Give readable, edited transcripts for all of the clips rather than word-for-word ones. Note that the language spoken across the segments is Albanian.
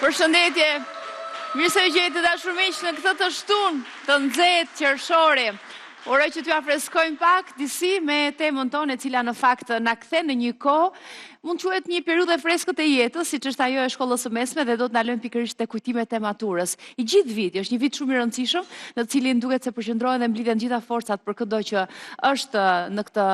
Përshëndetje, mirë se u gjejtë të dashur miq në këtë të shtunë të nxehtë qershore. Uroj që t'ju afreskojmë pak disi me temën tonë e cila në fakt na kthen në një kohë, mund quhet një periudhë e freskët e jetës, siç është ajo e shkollës së mesme dhe do të na lënë pikërisht te kujtimet e maturës. I gjithë viti është një vit shumë i rëndësishëm, në cilin duket se përqendrohen dhe mblidhen gjitha forcat për çdo që është në këtë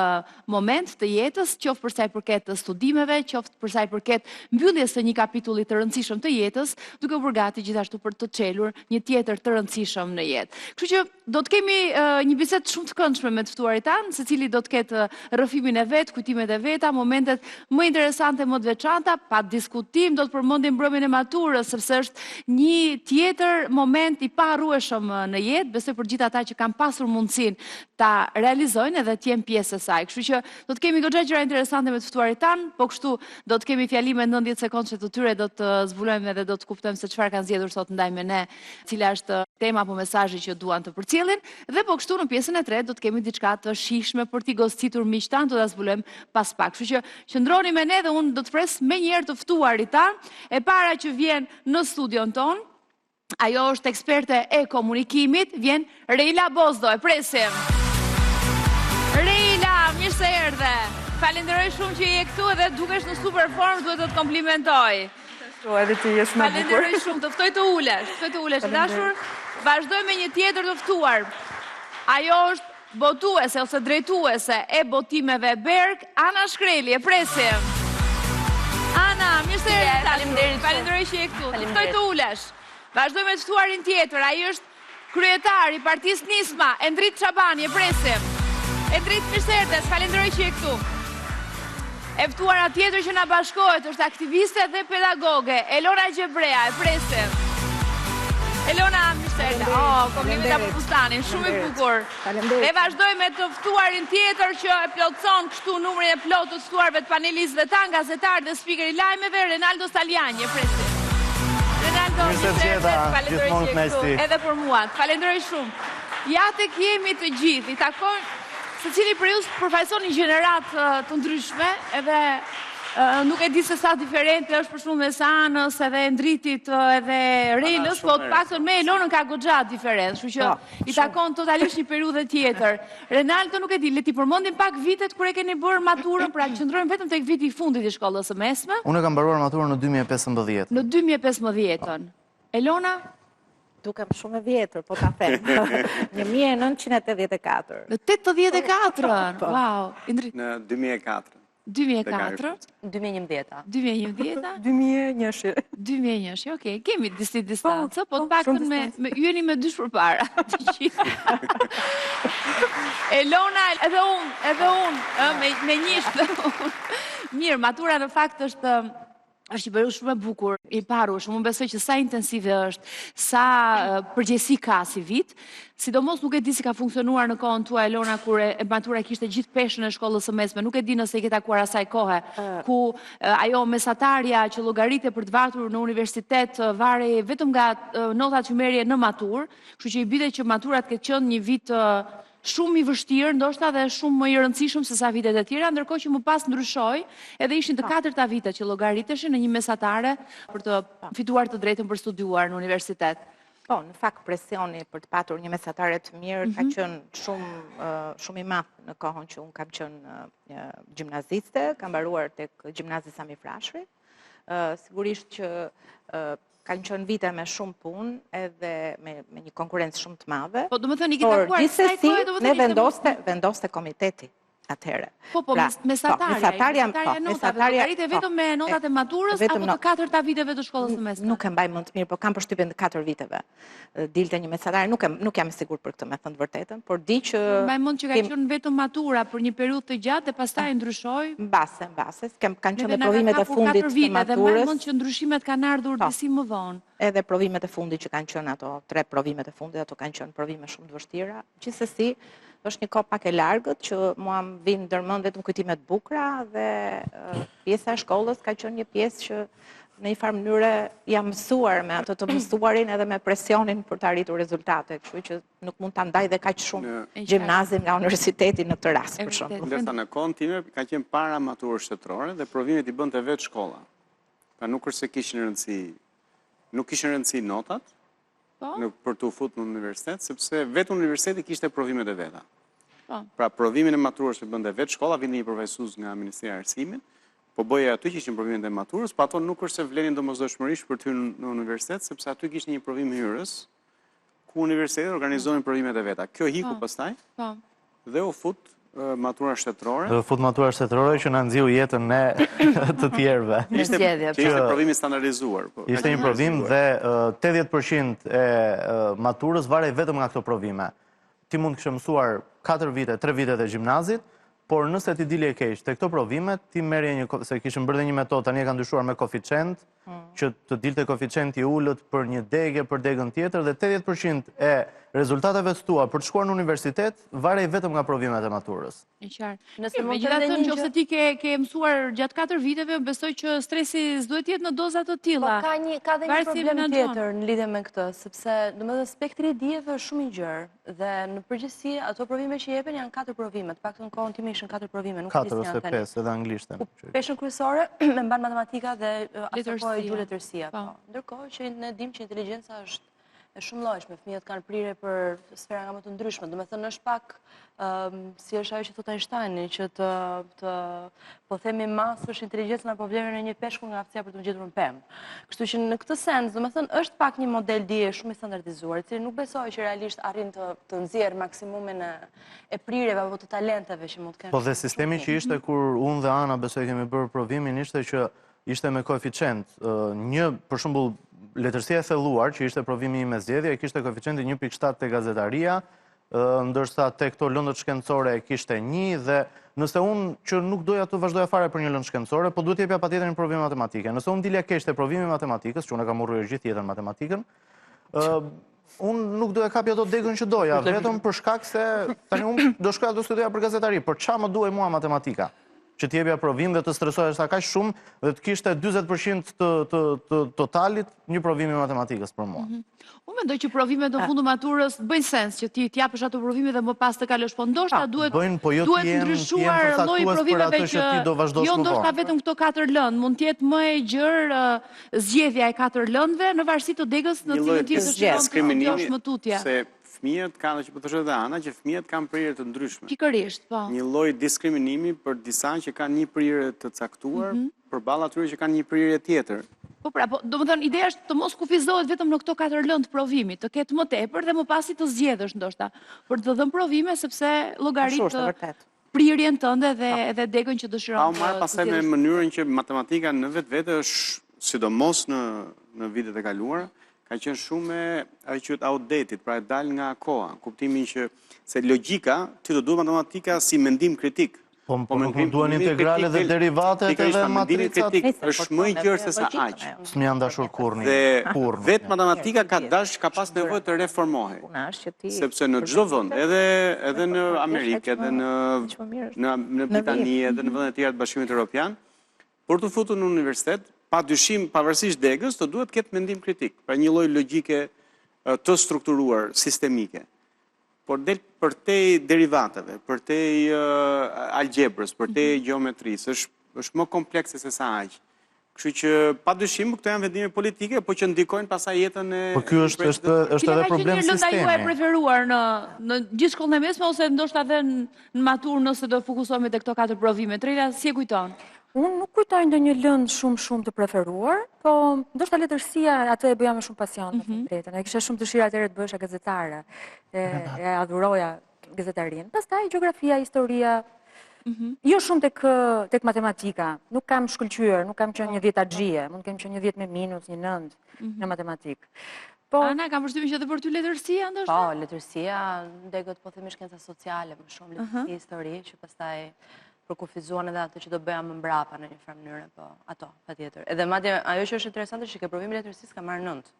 moment të jetës, qoftë për sa i përket të studimeve, qoftë për sa i përket mbylljes së një kapitulli të rëndësishëm të jetës, duke u bërë gati gjithashtu për të çelur një tjetër të rëndësishëm në jetë. Kështu që do të kemi një bisedë shumë të këndshme me të ftuarit tanë, secili do të ketë rrëfimin e vet, kujtimet e veta, momentet më interesante, më të veçanta, pa diskutim do të përmendim mbrëmjen e maturës, sepse është një tjetër moment i paharrueshëm në jetë, besoj për gjithë ata që kanë pasur mundësinë ta realizojnë edhe të jenë pjesë e saj. Kështu që do të kemi goxha gjëra interesante me të ftuarit tanë, po kështu do të kemi fjalime 90 sekondë të tyre, do të zbulojmë edhe do të kuptojmë se çfarë kanë zgjedhur sot ndaj me ne, cila është tema apo mesazhi që duan të përcjellin, dhe po kështu në pjesën e tretë do të kemi diçka të shijshme për t'i godësitur miq tanë, do ta zbulojmë pas pak. Kështu që qëndroni me ne dhe unë do të pres menjëherë të ftuarit tanë. E para që vjen në studion ton, ajo është eksperte e komunikimit, vjen Reila Bozdo, e presim. Reila, mirë se erdhe. Falenderoj shumë që je këtu dhe dukesh në super formë, duhet të të komplimentoj. Edhe ti jesh më bukur. Falenderoj shumë, të ftoj të ulesh, dashur. Vazhdoj me një tjetër të ftuar. Ajo është botuese ose drejtuese e botimeve Berg, Ana Shkreli, e presim. Ana, mirë se erdhe. Falenderoj që je këtu. Të ftoj të ulesh. Vazhdoj me të ftuarin tjetër. Ai është kryetari i Partisë Nisma, Endrit Çabani, e presim. Endrit, mirë se erdhe. Falenderoj që je këtu. E ftuara tjetër që na bashkohet është aktiviste dhe pedagoge, Elona Gjebrea, e presim. Elona, mirë se erdhe. Komplimenta për fustanin, shumë i bukur. Dhe vazhdoj me të ftuarin tjetër që e plotson kështu numrin e plotë të ftuarve të panelistëve tanë, gazetar dhe speaker i lajmeve, Renaldo Staliani, e presim. Renaldo, mirë se erdhe. Falenderoj që je këtu. Edhe për mua. Falenderoj shumë. Ja tek jemi të gjithë, i takon secili për ju përfaqëson një gjenerat të ndryshme, edhe nuk e di se sa diferente është për shumë me Sanës, edhe Endritit, edhe Relës, po të paktën me Elonën ka goxha diferencë, kështu që i takon totalisht një periudhë tjetër. Renaldo, nuk e di, le ti përmendim pak vitet kur e keni bërë maturën, pra qëndrojmë vetëm tek viti i fundit i shkollës së mesme. Unë kam mbaruar maturën në 2015. Në 2015-ën. Elona? Dukem shumë e vjetër, po ta them. 1984. Në 84-ën? Wow. Në 2004. 2004? 2011. 2011? 2001. 2001, okej. Kemi disi distancë, po të paktën jeni me dysh përpara. Elona, edhe unë, me njështë. Mirë, matura në fakt është një periudhë shumë e bukur, i parueshëm. Unë besoj që sa intensive është, sa përgjegjësi ka si vit, sidomos nuk e di si ka funksionuar në kohën tuaj, Elona, kur e matura kishte gjithë peshën e shkollës së mesme. Nuk e di nëse i ke takuar asaj kohe, ku ajo mesatarja që llogaritet për të vartur në universitet varej vetëm nga notat që merrje në maturë, kështu që i bide që maturat ketë qenë një vit shumë i vështirë, ndoshta dhe shumë më i rëndësishëm se sa vitet e tjera, ndërkohë që më pas ndryshoi, edhe ishin të 4 vitet që llogariteshin në një mesatare për të fituar të drejtën për studiuar në universitet. Po, në fakt presioni për të patur një mesatare të mirë ka qenë shumë i madh në kohën që unë kam qenë gjimnaziste, kam mbaruar tek Gjimnazi Sami Frashëri. Sigurisht që kanë qenë vite me shumë punë edhe me një konkurrencë shumë të madhe. Po, do më thënë, i ke takuar kësaj kohe, do më thënë, ne vendoste komiteti atëherë. Po, mesatarja llogaritet vetëm me notat e maturës apo të 4 viteve të shkollës së mesme? Nuk e mbaj më të mirë, po kam përshtypjen të 4 viteve. Dilte një mesatare, nuk jam i sigurt për këtë, me thënë të vërtetën, por di që mbaj mend që ka qenë vetëm matura për një periudhë të gjatë dhe pastaj ndryshoi. Mbase, kanë qenë provimet e fundit të maturës. Dhe mbaj mend që ndryshimet kanë ardhur disi më vonë. Edhe provimet e fundit që kanë qenë ato 3 provimet e fundit, ato kanë qenë provime shumë të vështira. Gjithsesi, është një kohë pak e largët që mua më vinë ndërmend vetëm kujtimet bukura dhe pjesa e shkollës ka qenë një pjesë që në një farë mënyre jam mësuar me ato të mësuarin edhe me presionin për të arritur rezultate, kështu që nuk mund ta ndaj dhe kaq shumë gjimnazin nga universiteti në këtë rast për shembull. Ndërsa në kohën time ka qenë para maturës shtetërore dhe provimet i bënte vetë shkolla. Pra nuk është se kishin rëndësi nuk kishin rëndësi notat Po? për të u futur në universitet, sepse vetë universiteti kishte provimet e veta. Po. Pra provimin e maturës që bënte vetë shkolla, vinte një përfaqësues nga Ministria e Arsimit, po bëje aty që ishin provimet e maturës, po ato nuk është se vlenin domosdoshmërisht për ty në universitet, sepse aty kishte një provim hyrës, ku universitetet organizonin provimet e veta. Kjo hiku pastaj Po. dhe u fut matura shtetërore. Dhe fut matura shtetërore që na nxjiu jetën ne të tjerëve. Zgjedhje. Që ishte provimi standardizuar. Ishte një provim dhe 80% e maturës varej vetëm nga këto provime. Ti mund të kishe mësuar 4 vite, 3 vite të gjimnazit, por nëse ti dile e keq te këto provime, ti merrje se kishim bërë një metodë, tani e kanë ndryshuar me koeficient, që të dilte koeficienti i ulët për një degë, për degën tjetër, dhe 80% e rezultateve të tua për të shkuar në universitet varej vetëm nga provimet e maturës. E qartë. Nëse mund të Megjithatë, ndeni nëse ti ke mësuar gjatë 4 viteve, besoj që stresi s'duhet jetë në doza të tilla. Po ka dhe një Varet si problem menaxhon. tjetër në lidhje me këtë, sepse domethënë spektri i dijeve është shumë i gjerë dhe në përgjithësi ato provime që jepen janë 4 provime, të paktën kohën time ishin 4 provime, nuk 4 janë ose tani. 5 edhe anglishtën. Peshën kryesore me mban matematika dhe ato po e Letërsia. gjuhë letërsia. Po. Ndërkohë që ne dimë që inteligjenca është e shumë llojshme, fëmijët kanë prirje për sfera nga më të ndryshme. Domethënë është pak si është ajo që thot Einsteini, që të po themi masësh inteligjencën apo vlerën e një peshku nga aftësia për të gjetur në pemë. Kështu që në këtë sens, domethënë është pak një model dije shumë i standardizuar, i cili nuk besoj që realisht arrin të nxjerrë maksimumin e prirjeve apo të talenteve që mund të kenë. Po dhe sistemi që ishte kur unë dhe Ana besoj kemi bërë provimin ishte që ishte me koeficient. Një, për shembull, letërsia e thelluar, që ishte provimi i me zgjedhje, kishte koeficientin 1.7 te gazetaria, ndërsa te këto lëndët shkencore kishte 1 dhe nëse unë që nuk doja të vazhdoja fare për një lëndë shkencore, po duhet jepja patjetër një provim matematike. Nëse unë dilja keq te provimi i matematikës, që unë e kam marrë gjithë jetën matematikën, unë nuk do e kapja do degën që doja, vetëm për shkak se tani unë do shkoja do studoja për gazetari, por ç'a më duhej mua matematika? Që t'jepja provim dhe të stresohesh sa kaq shumë dhe të kishte 40% të totalit një provim i matematikës për mua. Unë mendoj që provimet në fund të maturës bëjnë sens që ti t'japësh ato provime dhe më pas të kalosh, po ndoshta duhet ndryshuar lloji provimeve që jo ndoshta vetëm këto 4 lëndë, mund të jetë më e gjerë zgjedhja e 4 lëndëve në varësi të degës në cilën ti të më tutje. Se fëmijët kanë, që po thoshte edhe Ana, që fëmijët kanë prirje të ndryshme. Pikërisht, po. Një lloj diskriminimi për disa që kanë një prirje të caktuar, përballë atyre që kanë një prirje tjetër. Po pra, domethënë ideja është të mos kufizohet vetëm në këto 4 lëndë provimit, të ketë më tepër dhe më pasi të zgjedhësh ndoshta për të dhënë provime sepse llogarit prirjen tënde dhe degën që dëshiron. Pa u marr pastaj me mënyrën që matematika në vetvete është, sidomos në vitet e kaluara, ka qenë shumë ajo quhet outdated, pra e dal nga koha, kuptimin që se logjika ti do duhet matematika si mendim kritik. Po nuk më duhen integrale dhe derivatet edhe matricat. Është më i gjerë se sa aq. S'më janë dashur kurrë. Dhe vetë matematika ka pas nevojë të reformohej. Sepse në çdo vend, edhe në Amerikë, edhe në Britani, edhe në vendet e tjera të Bashkimit Evropian, për të futur në universitet, padyshim pavarësisht degës, të duhet ketë mendim kritik, pra një lloj logjike të strukturuar, sistemike. Por del për te derivateve, për te algebrës, për te geometrisë, është më komplekse se sa aq. Kështu që padyshim këto janë vendime politike, po që ndikojnë pasaj jetën e. Po ky është edhe problem sistemi. Cila ka qenë lënda juaj preferuar në gjithë shkollën e mesme ose ndoshta edhe në maturë nëse do fokusohemi te këto 4 provime? Trela, si e kujton? Unë nuk kujtoj ndonjë lëndë shumë të preferuar, po ndoshta letërsia atë e bëja me shumë pasion, me drejtën. E kisha shumë dëshirë atëherë të bëhesha gazetare, e adhuroja gazetarinë. Pastaj gjeografia, historia, jo shumë tek matematika. Nuk kam shkëlqyer, nuk kam qenë një 10 axhie, mund të kem qenë një 10 me minus, një 9 në matematikë. Ana, kam përshtypjen që edhe për ty letërsia ndoshta? Po, letërsia, ndegët po themi shkenca sociale, më shumë letërsi, histori, që pastaj përkufizuan edhe atë që do bëja më mbrapa në një farë mënyrë, po ato, patjetër. Edhe madje ajo që është interesante është që ke provimi letërsisë ka marrë 9.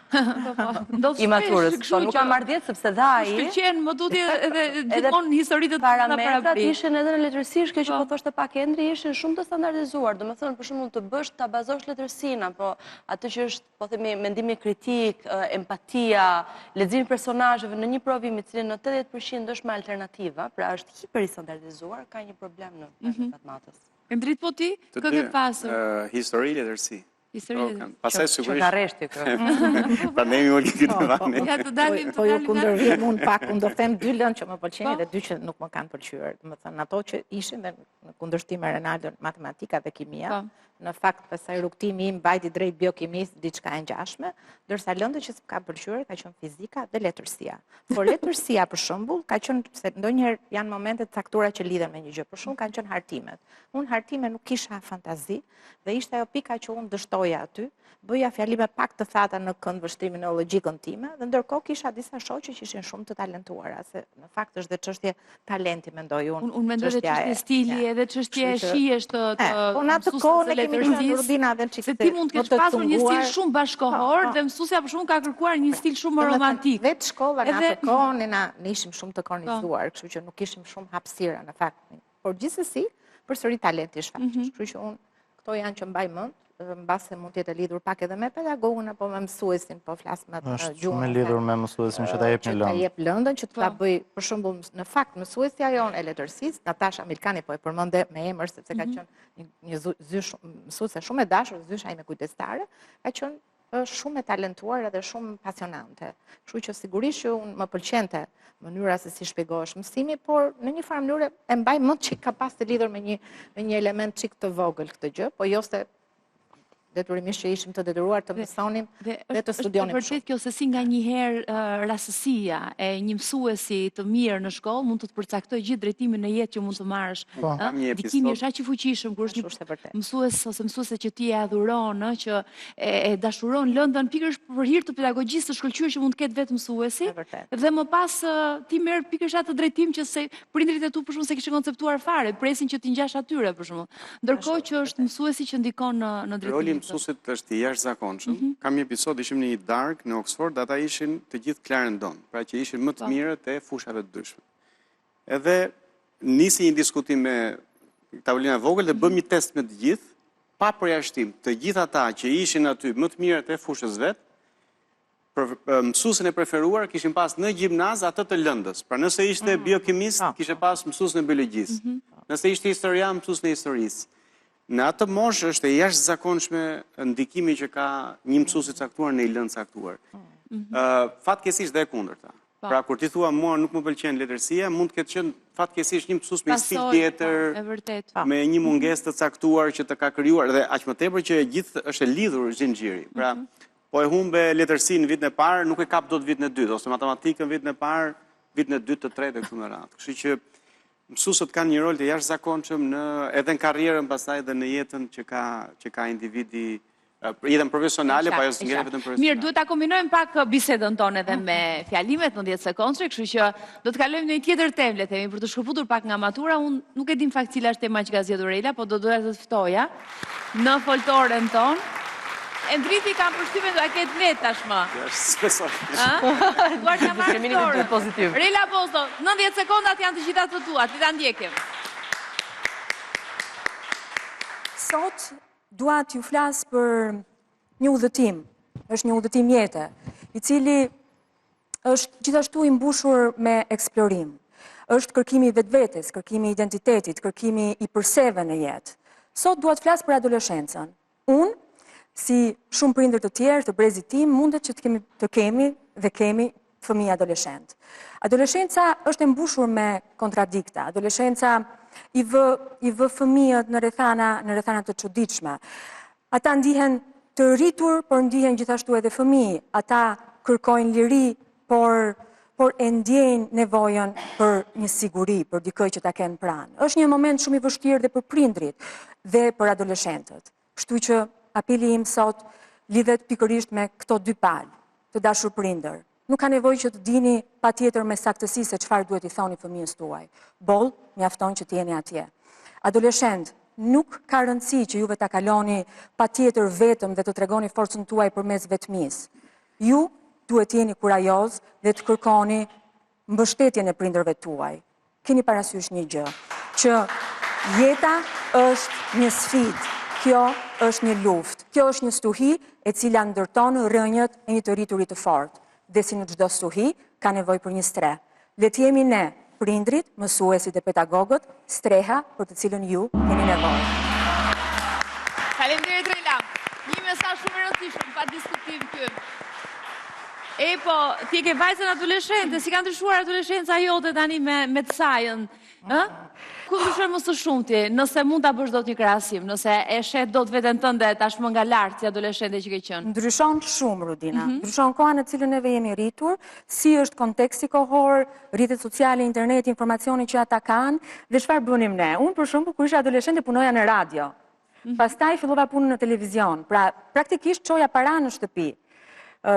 I maturës, po nuk ka marrë 10 sepse dha ai. Shkëlqen, më tutje edhe gjithmonë historitë të parametrat ishin edhe në letërsi, kjo që po thoshte pak Endri, ishin shumë të standardizuar. Domethënë për shembull të bësh ta bazosh letërsinë, apo atë që është, po themi, mendimi kritik, empatia, leximi i personazheve në një provim i cili në 80% është me alternativa, pra është hiper i standardizuar, ka një problem në matematikën. Endrit, po ti, kë ke pasur? Histori, letërsi. Pastaj sigurisht. Që nga reshti kë. Pa ne mi ulë këtë vani. Ja të dalim Po ju kundërvjem unë pak, unë do them 2 lëndë që më pëlqeni dhe 2 që nuk më kanë pëlqyer. Do të thënë ato që ishin dhe në kundërshtim me Renaldon matematika dhe kimia, në fakt pastaj rrugtimi im mbajti drejt biokimisë diçka e ngjashme, ndërsa lëndët që s'ka pëlqyer ka qenë fizika dhe letërsia. Por letërsia për shembull ka qenë se ndonjëherë janë momente të caktuara që lidhen me një gjë. Për shembull kanë qenë hartimet. Unë hartime nuk kisha fantazi dhe ishte ajo pika që unë dështoja aty, bëja fjalime pak të thata në kënd vështrimin e logjikën time dhe ndërkohë kisha disa shoqe që ishin shumë të talentuara, se në fakt është dhe çështje talenti mendoj unë. Unë mendoj dhe çështje stili edhe çështje shijesh të po në atë kohë ne kemi qenë Rudina dhe se ti mund të kesh pasur një stil shumë bashkohor dhe mësuesja për shkakun ka kërkuar një stil shumë romantik. Vetë shkolla në atë kohë ne ishim shumë të kornizuar, kështu që nuk kishim shumë hapësira në fakt. Por gjithsesi, përsëri talenti është fakt. Kështu që unë këto janë që mbaj mend. Mbase mund të jetë lidhur pak edhe me pedagogun apo me mësuesin, po flas me gjuhën. Është me lidhur me mësuesin që ta jep një lëndë. Që ta jep lëndën, që ta bëj, për shembull, në fakt mësuesja jonë e letërsisë, Natasha Milkani, po e përmend me emër sepse ka qenë një mësuese shumë e dashur, zysha ime kujdestare, ka qenë shumë e talentuar edhe shumë pasionante. Kështu që sigurisht që unë më pëlqente mënyra se si shpjegohesh mësimi, por në një farë mënyrë e mbaj mend që ka pas të lidhur me një element çik të vogël këtë gjë, po jo se detyrimisht që ishim të detyruar të mësonim dhe të studionim shumë. Është vërtet kjo se si nga një herë rastësia e një mësuesi të mirë në shkollë mund të të përcaktoj gjithë drejtimin në jetë që mund të marrësh. Dikimi është aq i fuqishëm kur është një mësues ose mësuese që ti e adhuron, që e dashuron lëndën pikërisht për hir të pedagogjisë të shkëlqyer që mund të ketë vetë mësuesi. Dhe më pas ti merr pikërisht atë drejtim që se prindrit e tu për shkak se kishin konceptuar fare, presin që ti ngjash atyre për shkak. Ndërkohë që është mësuesi që ndikon në drejtim. Mësuesit është i jashtëzakonshëm. Kam një episod, ishim në një darkë në Oxford, ata ishin të gjithë Clarendon, pra që ishin më të mirët e fushave të ndryshme. Edhe nisi një diskutim me tavolina vogël dhe bëm një test me të gjithë, pa përjashtim, të gjithë ata që ishin aty më të mirët e fushës vet, mësuesin e preferuar kishin pas në gjimnaz atë të lëndës. Pra nëse ishte biokimist, kishe pas mësuesin e biologjisë. Nëse ishte historian, mësuesin e historisë. Në atë moshë është e jashtëzakonshme ndikimi që ka një mësues i caktuar në një lëndë caktuar. Fatkeqësisht dhe e kundërta. Pra kur ti thua mua nuk më pëlqen letërsia, mund të ketë qenë fatkeqësisht një mësues me stil tjetër, me një mungesë të caktuar që të ka krijuar dhe aq më tepër që gjithë është e lidhur zinxhiri. Pra, po e humbe letërsinë në vitin e parë, nuk e kap dot vitin e dytë, ose matematikën vitin e parë, vitin e dytë, të tretë këtu me radhë. Kështu që mësuesët kanë një rol të jashtëzakonshëm edhe në karrierën pastaj dhe në jetën që ka individi, jetën profesionale, pa jo vetëm profesionale. Mirë, duhet ta kombinojmë pak bisedën tonë edhe me fjalimet në 10 sekondë, kështu që do të kalojmë në një tjetër temë, le të themi, për të shkëputur pak nga matura. Unë nuk e di në fakt cila është tema që ka zgjedhur Ela, po do doja të ftoja në folkloren tonë. Endriti kam përshtypjen do a ketë net tashmë. Spesoj. Duar të marrë pozitiv. Rela Bozo, 90 sekondat janë të gjitha të tua, ti ta ndjekim. Sot dua t'ju flas për një udhëtim. Është një udhëtim jete, i cili është gjithashtu i mbushur me eksplorim. Është kërkimi i vetvetes, kërkimi i identitetit, kërkimi i përseve në jetë. Sot dua të flas për adoleshencën. Unë si shumë prindër të tjerë të brezit tim, mundet që të kemi dhe kemi fëmijë adoleshent. Adoleshenca është e mbushur me kontradikta. Adoleshenca i vë fëmijët në rrethana të çuditshme. Ata ndihen të rritur, por ndihen gjithashtu edhe fëmijë. Ata kërkojnë liri, por e ndjejnë nevojën për një siguri, për dikë që ta kenë pranë. Është një moment shumë i vështirë dhe për prindrit dhe për adoleshentët. Kështu që apeli im sot lidhet pikërisht me këto dy palë, të dashur prindër. Nuk ka nevojë që të dini patjetër me saktësi se çfarë duhet i thoni fëmijës tuaj. Boll, mjafton që të jeni atje. Adoleshent, nuk ka rëndësi që juve ta kaloni patjetër vetëm dhe të tregoni forcën tuaj përmes vetmisë. Ju duhet të jeni kurajoz dhe të kërkoni mbështetjen e prindërve tuaj. Keni parasysh një gjë, që jeta është një sfidë. Kjo është një luftë, kjo është një stuhi e cila ndërton rrënjët e një të rriturit të fortë. Dhe si në çdo stuhi, ka nevojë për një streh. Le të jemi ne, prindrit, mësuesit e pedagogët, streha për të cilën ju keni nevojë. Faleminderit Rela. mesazh shumë i rëndësishëm, pa diskutim ky. E po, ti ke vajzën adoleshente, si ka ndryshuar adoleshenca jote tani me të sajën? Ku ndryshon më së shumti, nëse mund ta bësh dot një krahasim, nëse e shet dot veten tënde tashmë nga lart si adoleshente që ke qenë? Ndryshon shumë, Rudina. Ndryshon koha në cilën neve jemi rritur, si është konteksti kohor, rrjetet sociale, interneti, informacioni që ata kanë, dhe çfarë bënim ne. Unë për shembull kur isha adoleshente punoja në radio. Pastaj fillova punën në televizion. Pra, praktikisht çoja para në shtëpi.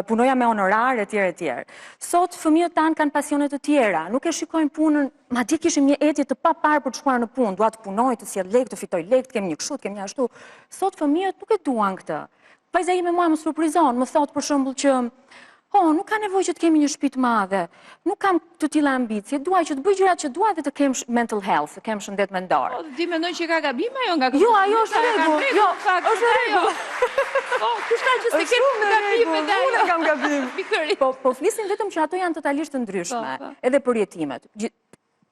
Punoja me honorar, etj. Sot fëmijët tanë kanë pasione të tjera, nuk e shikojnë punën, madje kishim një etje të paparë për të shkuar në punë, dua të punoj, të sjell lekë, të fitoj lekë, të kem një kështu, të kem një ashtu. Sot fëmijët nuk e duan këtë. Vajza ime mua më surprizon, më thot për shembull që nuk ka nevojë që të kemi një shtëpi të madhe. Nuk kam të tilla ambicie. Dua që të bëj gjërat që dua dhe të kem mental health, të kem shëndet mendor. Po, ti mendon që ka gabim ajo nga Jo, ajo është rregull. Jo, është rregull. Po, kushta që se ke gabim edhe ajo. Unë kam gabim. Po flisin vetëm që ato janë totalisht të ndryshme, edhe për jetimet.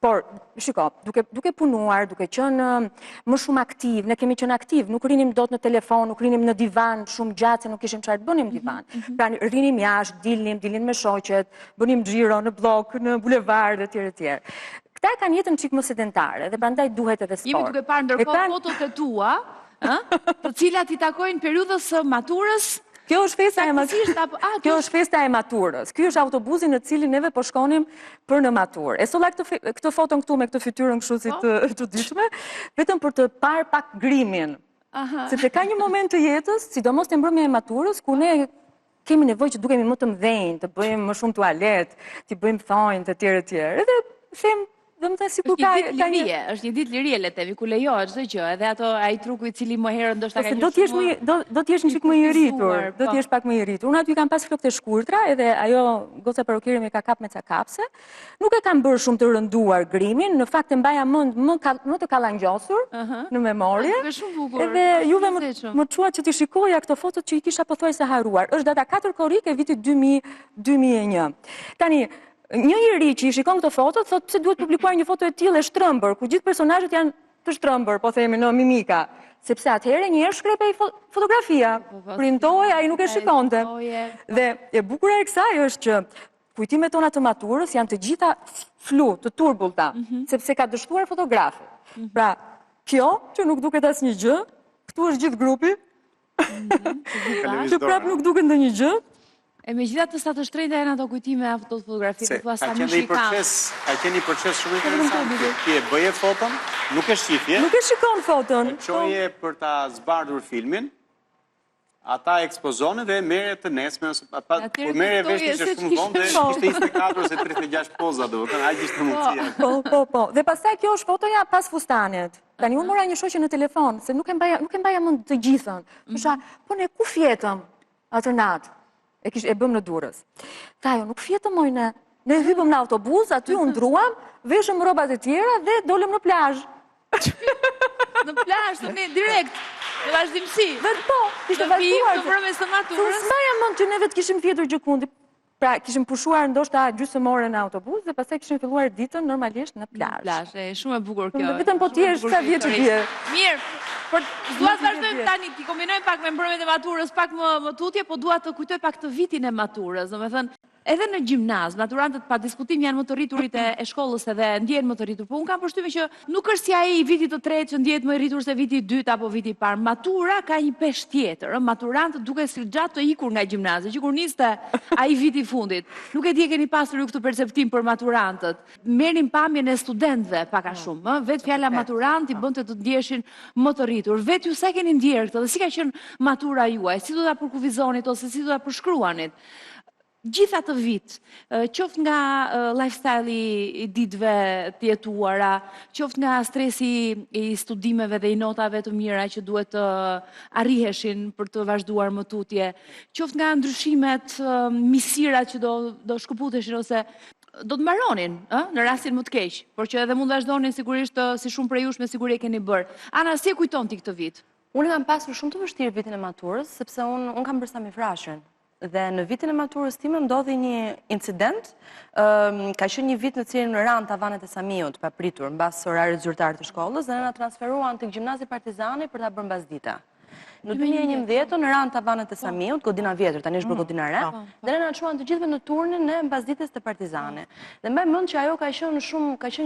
Por, shiko, duke punuar, duke qenë më shumë aktiv, ne kemi qenë aktiv, nuk rinim dot në telefon, nuk rinim në divan shumë gjatë, se nuk ishim çfarë të bënim në divan. Pra, rinim jashtë, dilnim me shoqet, bënim xhiro në blok, në bulevard, etj. Këta kanë jetën çik më sedentare, dhe prandaj duhet edhe sport. Jemi duke parë ndërkohë fotot e tua, të cilat i takojnë periudhës së maturës. Kjo është festa e maturës. Ky është autobusi në cilin neve po shkonim për në maturë. E solla këtë foton këtu me këtë fytyrën kështu si të çuditshme, vetëm për të parë pak grimin. Sepse ka një moment të jetës, sidomos në mbrëmjen e maturës, ku ne kemi nevojë që dukemi më të mëdhenj, të bëjmë më shumë tualet, të bëjmë thonjë etj. Edhe them është një ditë lirie, le temi, ku lejohet çdo gjë, edhe ato ai truku i cili më herët ndoshta ka qenë. Do t'jesh një çik më i rritur, do t'jesh pak më i rritur. Unë aty kam pas flokët e shkurtra, edhe ajo goca parukire më ka kap me ca kapse. Nuk e kam bërë shumë të rënduar grimin, në fakt e mbaja mend më të kallangjosur në memorie. Edhe juve më çuat që ti shikoja këto fotot që i kisha pothuajse haruar. Është data 4 korrik e vitit 2001. Tani një i ri që i shikon këto foto, thot pse duhet publikuar një foto e tillë e shtrëmbër, ku gjithë personazhet janë të shtrëmbër, po themi në mimika. Sepse atëherë njëherë shkrepej fotografia, printohej, ai nuk e shikonte. Dhe e bukura e kësaj është që kujtimet tona të maturës janë të gjitha flu, të turbullta, sepse ka dështuar fotografi. Pra, kjo që nuk duket asnjë gjë, këtu është gjithë grupi, që prap nuk duket ndonjë gjë. E me gjitha të sa të shtrenjta e në ato kujtime e ato fotografi, ka qenë një proces shumë interesant, ti e bëje foton, nuk e shifje, nuk e shikon foton, e qoje për ta zbardhur filmin, ata ekspozonin dhe merre të nesme, por merre vesh që shumë vonë dhe kishte 24 ose 36 poza do, aq ishte mundësia. Po. Dhe pastaj kjo është fotoja pas fustanet. Tani unë mora një shoqe në telefon, se nuk e mbaja mend të gjithën. Thosha, po ne ku fjetëm atë natë? E bëm në Durrës. Tha jo, nuk fjetëm moj ne hypëm në autobus, aty u ndruam, veshëm rrobat e tjera dhe dolëm në plazh. Në plazh, direkt, në vazhdimsi. Dhe po, ishte vazhduar. Në promesë të maturës. S'maja mend që neve të kishim fjetur gjëkundi. Pra, kishim pushuar ndoshta gjysmore në autobus dhe pastaj kishim filluar ditën normalisht në plazh. Plazh, shumë e bukur kjo. Vetëm po ti je sa vjeç je. Mirë. Por dua të vazhdojmë tani, ti kombinojmë pak me mbrëmjet e maturës, pak më tutje, po dua të kujtoj pak të vitin e maturës. Domethënë, edhe në gjimnaz, maturantët pa diskutim janë më të rriturit e shkollës edhe ndjehen më të rritur, po unë kam përshtypjen që nuk është si ai i vitit të tretë që ndjehet më i rritur se viti i dytë apo viti i parë. Matura ka një peshë tjetër, maturantët duket si gjatë të ikur nga gjimnazi, që kur niste ai viti i fundit. Nuk e di e keni pasur ju këtë perceptim për maturantët. Merrnin pamjen e studentëve pak a shumë, vetë fjala maturant i bënte të ndjeshin më të rritur. Vetë ju sa keni ndjerë këtë dhe si ka qenë matura juaj, si do ta përkufizonit ose si do ta përshkruanit? Gjitha të vit, qoftë nga lifestyle i ditëve të jetuara, qoftë nga stresi i studimeve dhe i notave të mira që duhet të arriheshin për të vazhduar më tutje, qoftë nga ndryshimet, misirat që do shkëputeshin ose do të mbaronin në rastin më të keq, por që edhe mund vazhdonin sigurisht si shumë prej jush me siguri e keni bërë. Ana, si e kujton ti këtë vit? Unë kam pasur shumë të vështirë vitin e maturës, sepse unë kam bërë samifrashën. Dhe në vitin e maturës time ndodhi një incident, ka qenë një vit në cilin në ran tavanet e Samiut pa pritur mbas orarit zyrtar të shkollës dhe na transferuan tek gjimnazi Partizani për ta bërë mbasdita. Në 2011 në ranë tavanët e Samiut, godina vjetër, tani është bërë godina re, dhe ne na çuan të gjithëve në turnin e mbasdites të Partizane. Dhe mbaj mend që ajo ka qenë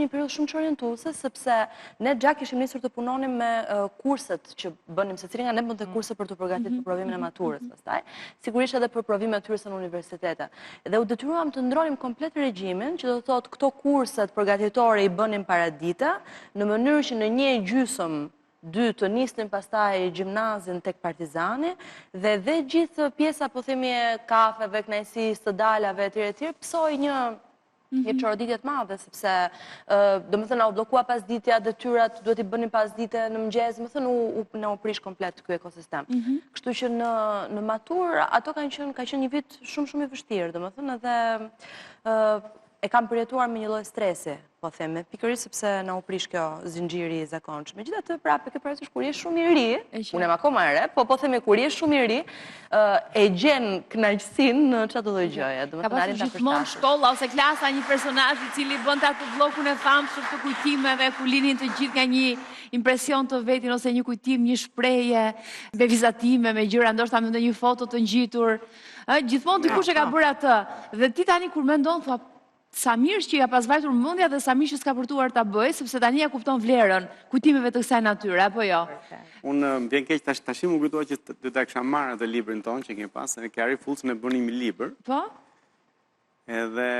një periudhë shumë çorientuese, sepse ne xhak ishim nisur të punonim me kurset që bënim, secili nga ne bënte kurse për të përgatitur për provimin e maturës pastaj, sigurisht edhe për provimin e hyrjes në universitete. Dhe u detyruam të ndronim komplet regjimin, që do të thotë këto kurset përgatitore i bënim paradite, në mënyrë që në 1:30 të nisnin pastaj gjimnazin tek Partizani dhe gjithë pjesa, po themi, e kafeve, knajsis, të dalave, etj. Psoi një çoroditje të madhe, sepse domethënë u bllokua pasditja, detyrat duhet i bënin pasdite në mëngjes, domethënë u prish komplet ky ekosistem. Kështu që në matur ato ka qenë një vit shumë i vështirë, domethënë edhe e kam përjetuar me një lloj stresi, po them, pikërisht sepse na u prish kjo zinxhiri i zakonshëm. Megjithatë, prapë ke parasysh kur je shumë i ri, unë jam akoma e re, po themi kur je shumë i ri, e gjen kënaqësinë në çdo lloj gjëje, domethënë arrin ta përshtash. Ka pasur gjithmonë shkolla ose klasa një personazh i cili bënte atë bllokun e famshëm të kujtimeve, ku linin të gjithë nga një impresion të vetin ose një kujtim, një shprehje, me vizatime, me gjëra, ndoshta me ndonjë foto të ngjitur. Gjithmonë dikush e ka bërë atë. Dhe ti tani kur mendon, thua, sa mirë që ja pas vajtur mendja dhe sa mirë që s'ka përtuar ta bëj, sepse tani ja kupton vlerën kujtimeve të kësaj natyre, apo jo? Unë vjen keq tash më kujtohet që do ta kisha marrë atë librin ton që kemi pas, ne Kari Fullsën e bënim një libër. Po? Edhe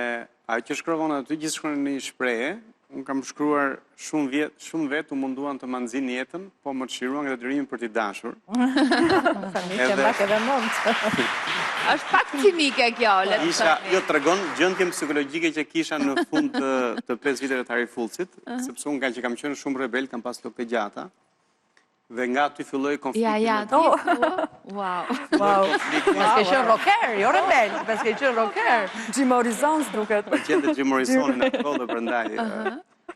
ajo që shkruan aty gjithë shkruan në një shprehje. Unë kam shkruar shumë vet u munduan të ma nxin jetën, po më çliruan nga detyrimin për t'i dashur. Është pak cimike kjo, le të thënë. Jo, tregon gjendjen psikologjike që kisha në fund të 5 viteve të Harry Fullsit, sepse unë që kam qenë shumë rebel, kam pas lopë gjata. Dhe nga aty filloi konflikti. Wow. Pas ke qenë rocker, jo rebel, pas ke qenë rocker. Jim Morrison duket. Po qente Jim Morrison në shkollë prandaj.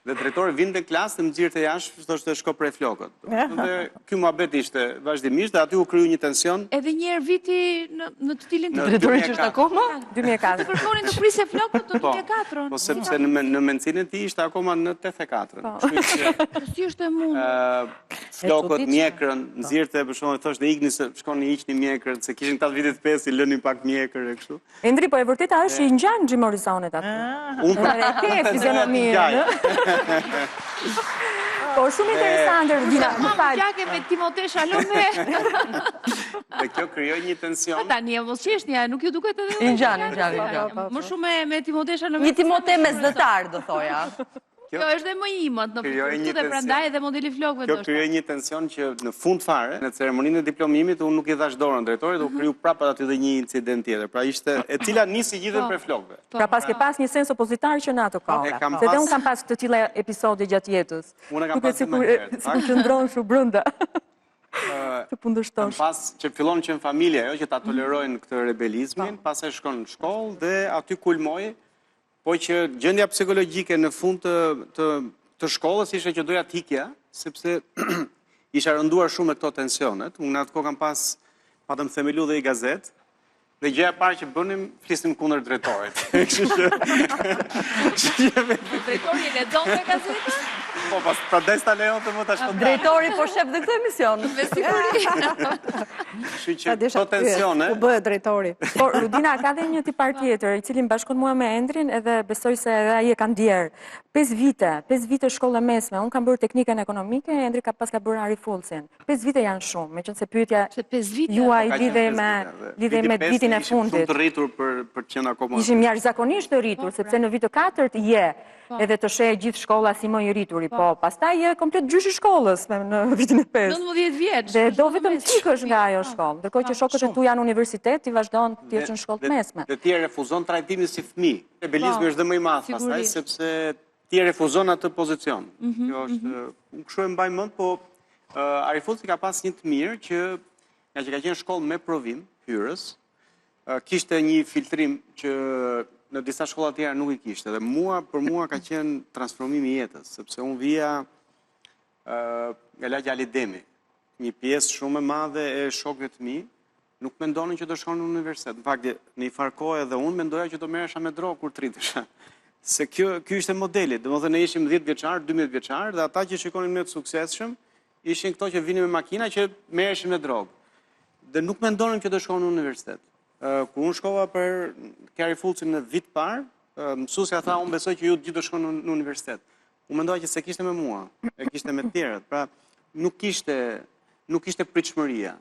Dhe drejtori vinte në klasë, më nxirrte jashtë, thoshte shko prej flokët. Dhe ky muhabet ishte vazhdimisht dhe aty u kryu një tension. Edhe një herë viti në të cilin drejtori që është akoma 2004. Përfonin të prisje flokët në 2004. Po sepse në mencinën e tij ishte akoma në 84. Si është e mund? Flokët, mjekrën, nxirrte për shkak thoshte ikni se shkoni hiqni mjekrën, se kishin 8 vitet 5 i lënin pak mjekër e kështu. Endri, po e vërteta është i ngjan Jim Morrisonit aty. Unë ke fizionominë. Po, shumë interesante, Regina. Më gjake me Timothée Chalamet. Dhe kjo krijoi një tension. Tani e mos qeshnja, nuk ju duket edhe? I ngjan. Më shumë me Timothée Chalamet. Një Timothée mesdhetar, do thoja. Kjo është dhe më imët në përtu dhe prandaj edhe modeli flokëve Kjo krijoi një tension që në fund fare, në ceremoninë e diplomimit, unë nuk i dhash dorën drejtorit, u kriju prapë aty dhe një incident tjetër. Pra ishte e cila nisi gjithën prej flokëve. Pra pas ke pas një sens opozitar që në ato kohë. Se dhe unë kam pas të tilla episode gjatë jetës. Unë kam pas më herët. Sikur qëndron shu brenda. Të Kam kundërshtosh. pas që fillon që në familje, që ta tolerojnë këtë rebelizmin, pastaj shkon në shkollë dhe aty kulmoi. Po që gjendja psikologjike në fund të shkollës ishte që doja t'ikja, sepse isha rënduar shumë me këto tensionet. Unë atë kohë kam patëm themelu dhe i gazet, dhe gjëja parë që bënim, flisnim kundër drejtorit. Drejtori e lexon te gazeta? Po, pas desta lejon të më të shpëndaj. Drejtori po shef dhe këtë emision. Me siguri. Kështu që këto tensione... U bëhet drejtori. Po, Rudina, ka dhe një tipar tjetër, i cili bashkon mua me Endrin, edhe besoj se edhe ai e ka ndjerë. 5 vite shkollë mesme, unë kam bërë teknikën ekonomike, Endri pas ka bërë Harry Fullsin. 5 vite janë shumë, me qënë se pyetja juaj lidhe me vitin e fundit. Shumë të rritur për të qenë akoma. Ishim jashtëzakonisht të rritur, sepse në vitë 4 edhe të sheh gjithë shkolla si më i rrituri, po pastaj je komplet gjyshi shkollës në vitin e 5. 19 vjeç. Dhe do vetëm tikësh nga ajo shkollë, ndërkohë që shokët e tu janë në universitet, ti vazhdon të jesh në shkollë të mesme. Dhe ti e refuzon trajtimin si fëmijë. Rebelizmi është dhe më i madh pastaj sepse ti e refuzon atë pozicion. Kjo është, unë kështu e mbaj mend, po Harry Fullsi ka pas një të mirë që nga që ka qenë shkollë me provim hyrës, kishte një filtrim që në disa shkolla tjera nuk i kishte. Dhe për mua ka qenë transformimi i jetës, sepse unë vija nga lagja Alidemi, një pjesë shumë e madhe e shokëve të mi, nuk mendonin që do shkonin në universitet. Në fakt, në një farë kohë edhe unë mendoja që do merresha me drogë kur tritesha. Se ky ishte modeli. Domethënë ne ishim 10 vjeçar, 12 vjeçar dhe ata që shikonin me të suksesshëm ishin këto që vinin me makina që merreshin me drogë. Dhe nuk mendonin që do shkonin në universitet. Kur unë shkova për Kari Fulcin në vit parë, mësuesja tha, unë besoj që ju gjithë do shkoni në universitet. Unë mendoja që se kishte me mua, e kishte me të tjerët. Pra, nuk kishte pritshmëria.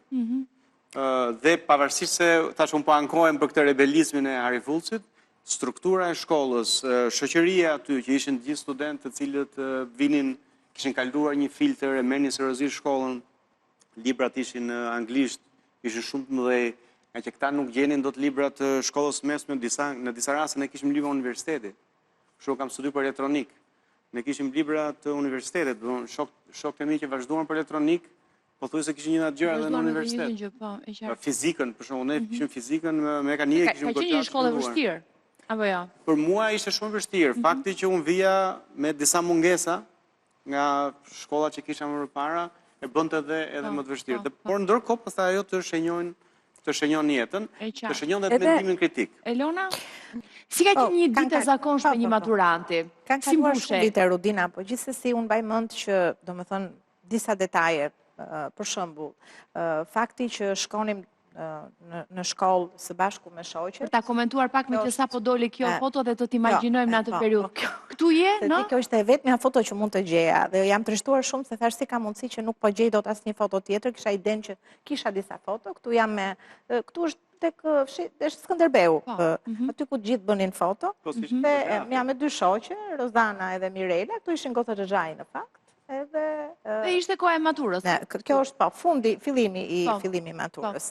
Dhe pavarësisht se tash unë po ankohem për këtë rebelizmin e Kari Fulcit, struktura e shkollës, shoqëria aty që ishin gjithë studentë të cilët vinin, kishin kaluar një filtr, e merrnin seriozisht shkollën, librat ishin anglisht, ishin shumë të mëdhej, nga që këta nuk gjenin do të libra të shkollës mesme, në disa raste ne kishim libra universiteti. Kështu kam studiuar për elektronik. Ne kishim libra të universitetit, shokët e mi që vazhduan për elektronik, pothuajse kishin një gjëra edhe në universitet. Fizikën, për shembull, ne kishim fizikën, mekanikë kishim goxha. Ka qenë një shkollë e vështirë, apo jo? Për mua ishte shumë vështirë. Fakti që unë vija me disa mungesa nga shkolla që kisha më përpara, e bënte edhe më të vështirë. Por ndërkohë pastaj ajo të shenjon jetën, të shenjon dhe të mendimin kritik. Elona, si ka qenë një ditë e zakonshme një maturanti? Kanë kaluar shumë vite, Rudina, po gjithsesi unë mbaj mend që, domethënë, disa detaje, për shembull, fakti që shkonim në shkollë së bashku me shoqet. Për ta komentuar pak me që sa po doli kjo foto dhe të t'imagjinojmë në atë periudhë. Këtu je, no? Kjo ishte e vetmja foto që mund të gjeja dhe jam trishtuar shumë se thash si ka mundësi që nuk po gjej dot asnjë foto tjetër, kisha idenë që kisha disa foto, këtu është tek Skënderbeu, aty ku gjithë bënin foto. Dhe jam me dy shoqe, Rozana edhe Mirela, këtu ishin goca Xhaxhai në fakt. Dhe ishte koha e maturës. Kjo është fillimi i maturës.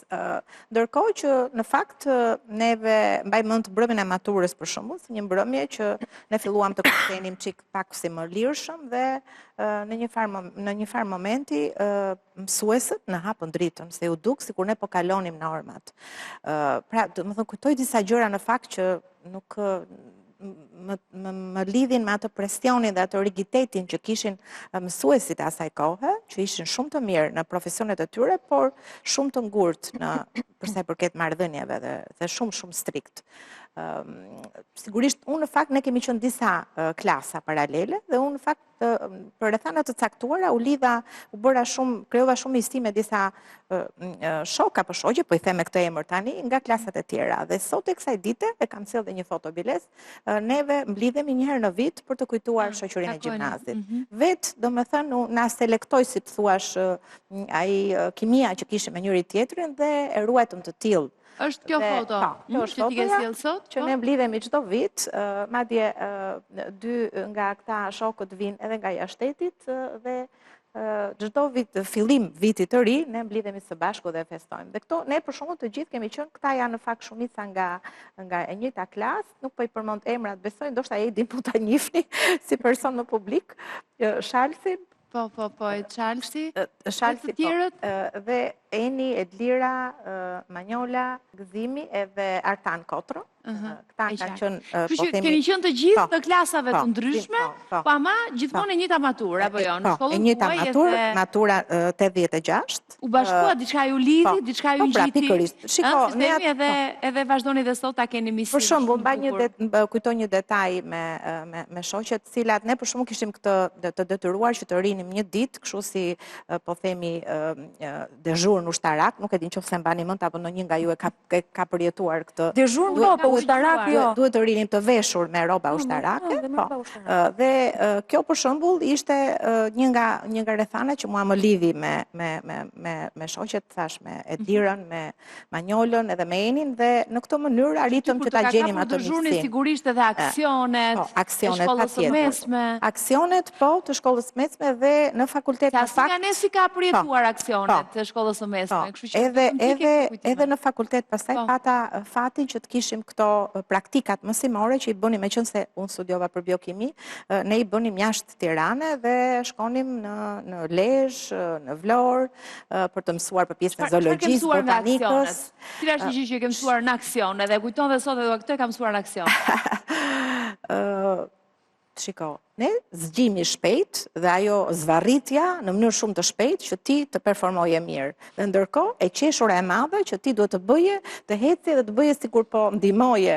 Ndërkohë që në fakt neve mbaj mend mbrëmjen e maturës për shembull, si një mbrëmje që ne filluam të kuptonim çik pak si më lirshëm dhe në një farë momenti mësuesët në hapën dritën, se u duk sikur ne po kalonim normat. Pra, domethënë kujtoj disa gjëra në fakt që nuk më lidhin me atë presionin dhe atë rigiditetin që kishin mësuesit asaj kohe, që ishin shumë të mirë në profesionet e tyre, por shumë të ngurtë për sa i përket marrëdhënieve dhe shumë strikt. Sigurisht, unë në fakt ne kemi qenë disa klasa paralele dhe unë në fakt për rrethana të caktuara krijova shumë miqësi me disa shok apo shoqe, po i them me këtë emër tani, nga klasat e tjera. Dhe sot e kësaj dite, e kam sjellë një fotobiles, neve mblidhemi një herë në vit për të kujtuar shoqërinë e gjimnazit. Vetë, domethënë, na selektoi, si të thuash, ai kimia që kishim me njëri tjetrin dhe e ruajtëm të tillë. Është kjo foto që ti ke sjellë sot? Që ne mblidhemi çdo vit, madje dy nga këta shokët vinë edhe nga jashtëtit dhe çdo vit, fillim vitit të ri, ne mblidhemi së bashku dhe festojmë. Dhe këto, ne për shembull të gjithë kemi qenë, këta janë në fakt shumica nga e njëjta klasë, nuk po i përmend emrat, besoj, ndoshta Edi mund ta njihni si person në publik, Shalsi. Po, e Shalsi. Shalsi, po. Dhe Eni, Edlira, Manjola, Gëzimi edhe Artan Kotro. Këta kanë qenë... Keni qenë të gjithë të klasave të ndryshme, po ama gjithmonë e njëjta maturë, apo jo? Po, e njëjta maturë, matura 86. U bashkua, diçka ju lidhi, diçka ju ngjiti. Shiko, edhe vazhdoni dhe sot ta keni misim. Për shembull, kujtoj një detaj me shoqet, cilat ne për shembull kishim këtë të detyruar që të rinim një ditë, kështu si po themi dezhur në ushtarak, nuk e di nëse mbani mend apo ndonjë nga ju e ka përjetuar këtë. Dezhur po ushtarak jo. Duhet të rinim të veshur me rroba ushtarake. Dhe kjo për shembull ishte një nga rrethana që mua më lidhi me shoqet, thash, me Edirën, me Manjolën edhe me Enin, dhe në këtë mënyrë arritëm që ta gjenim atë miqësi. Sigurisht edhe aksionet të shkollës së mesme. Aksionet, po, të shkollës së mesme dhe në fakultet. Nga ne si ka përjetuar aksionet të shkollës së mesme. Edhe në fakultet pastaj pata fatin që të kishim këto praktikat mësimore që i bënim, me qenë se unë studiova për biokimi, ne i bënim jashtë Tirane dhe shkonim në Lezhë, në Vlorë, për të mësuar për pjesën e zoologjisë, botanikës. Cila është një gjë që ke mësuar në aksion, edhe kujton dhe sot edhe këtë e kam mësuar në aksion? shiko, ne zgjimi shpejt dhe ajo zvarritja në mënyrë shumë të shpejt që ti të performoje mirë. Dhe ndërkohë e qeshura e madhe që ti duhet të bëje, të heci dhe të bëje sikur po ndihmoje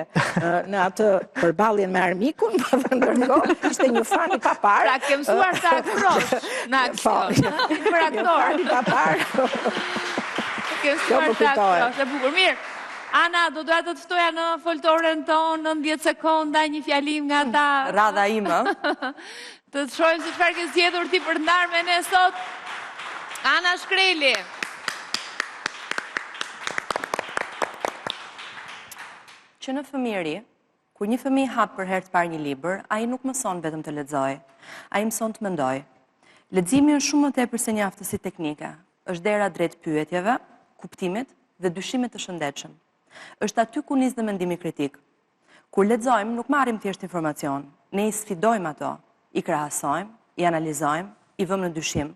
në atë përballjen me armikun, po dhe ndërkohë ishte një fan i papar. Pra ke mësuar të aktrosh në aksion. Për aktor. I papar. Ke mësuar të aktrosh, e bukur. Mirë. Ana, do doja të të ftoja në foltoren tonë, në 10 sekonda, një fjalim nga ta. Radha ime. Të të shojmë se çfarë ke zgjedhur ti për të ndarë me ne sot. Ana Shkreli. Që në fëmijëri, kur një fëmijë hap për herë të parë një libër, ai nuk mëson vetëm të lexojë, ai mëson të mendojë. Leximi është shumë më tepër se një aftësi teknike. Është dera drejt pyetjeve, kuptimit dhe dyshimit të shëndetshëm. Është aty ku nis dhe mendimi kritik. Kur lexojmë, nuk marrim thjesht informacion, ne i sfidojmë ato, i krahasojmë, i analizojmë, i vëmë në dyshim.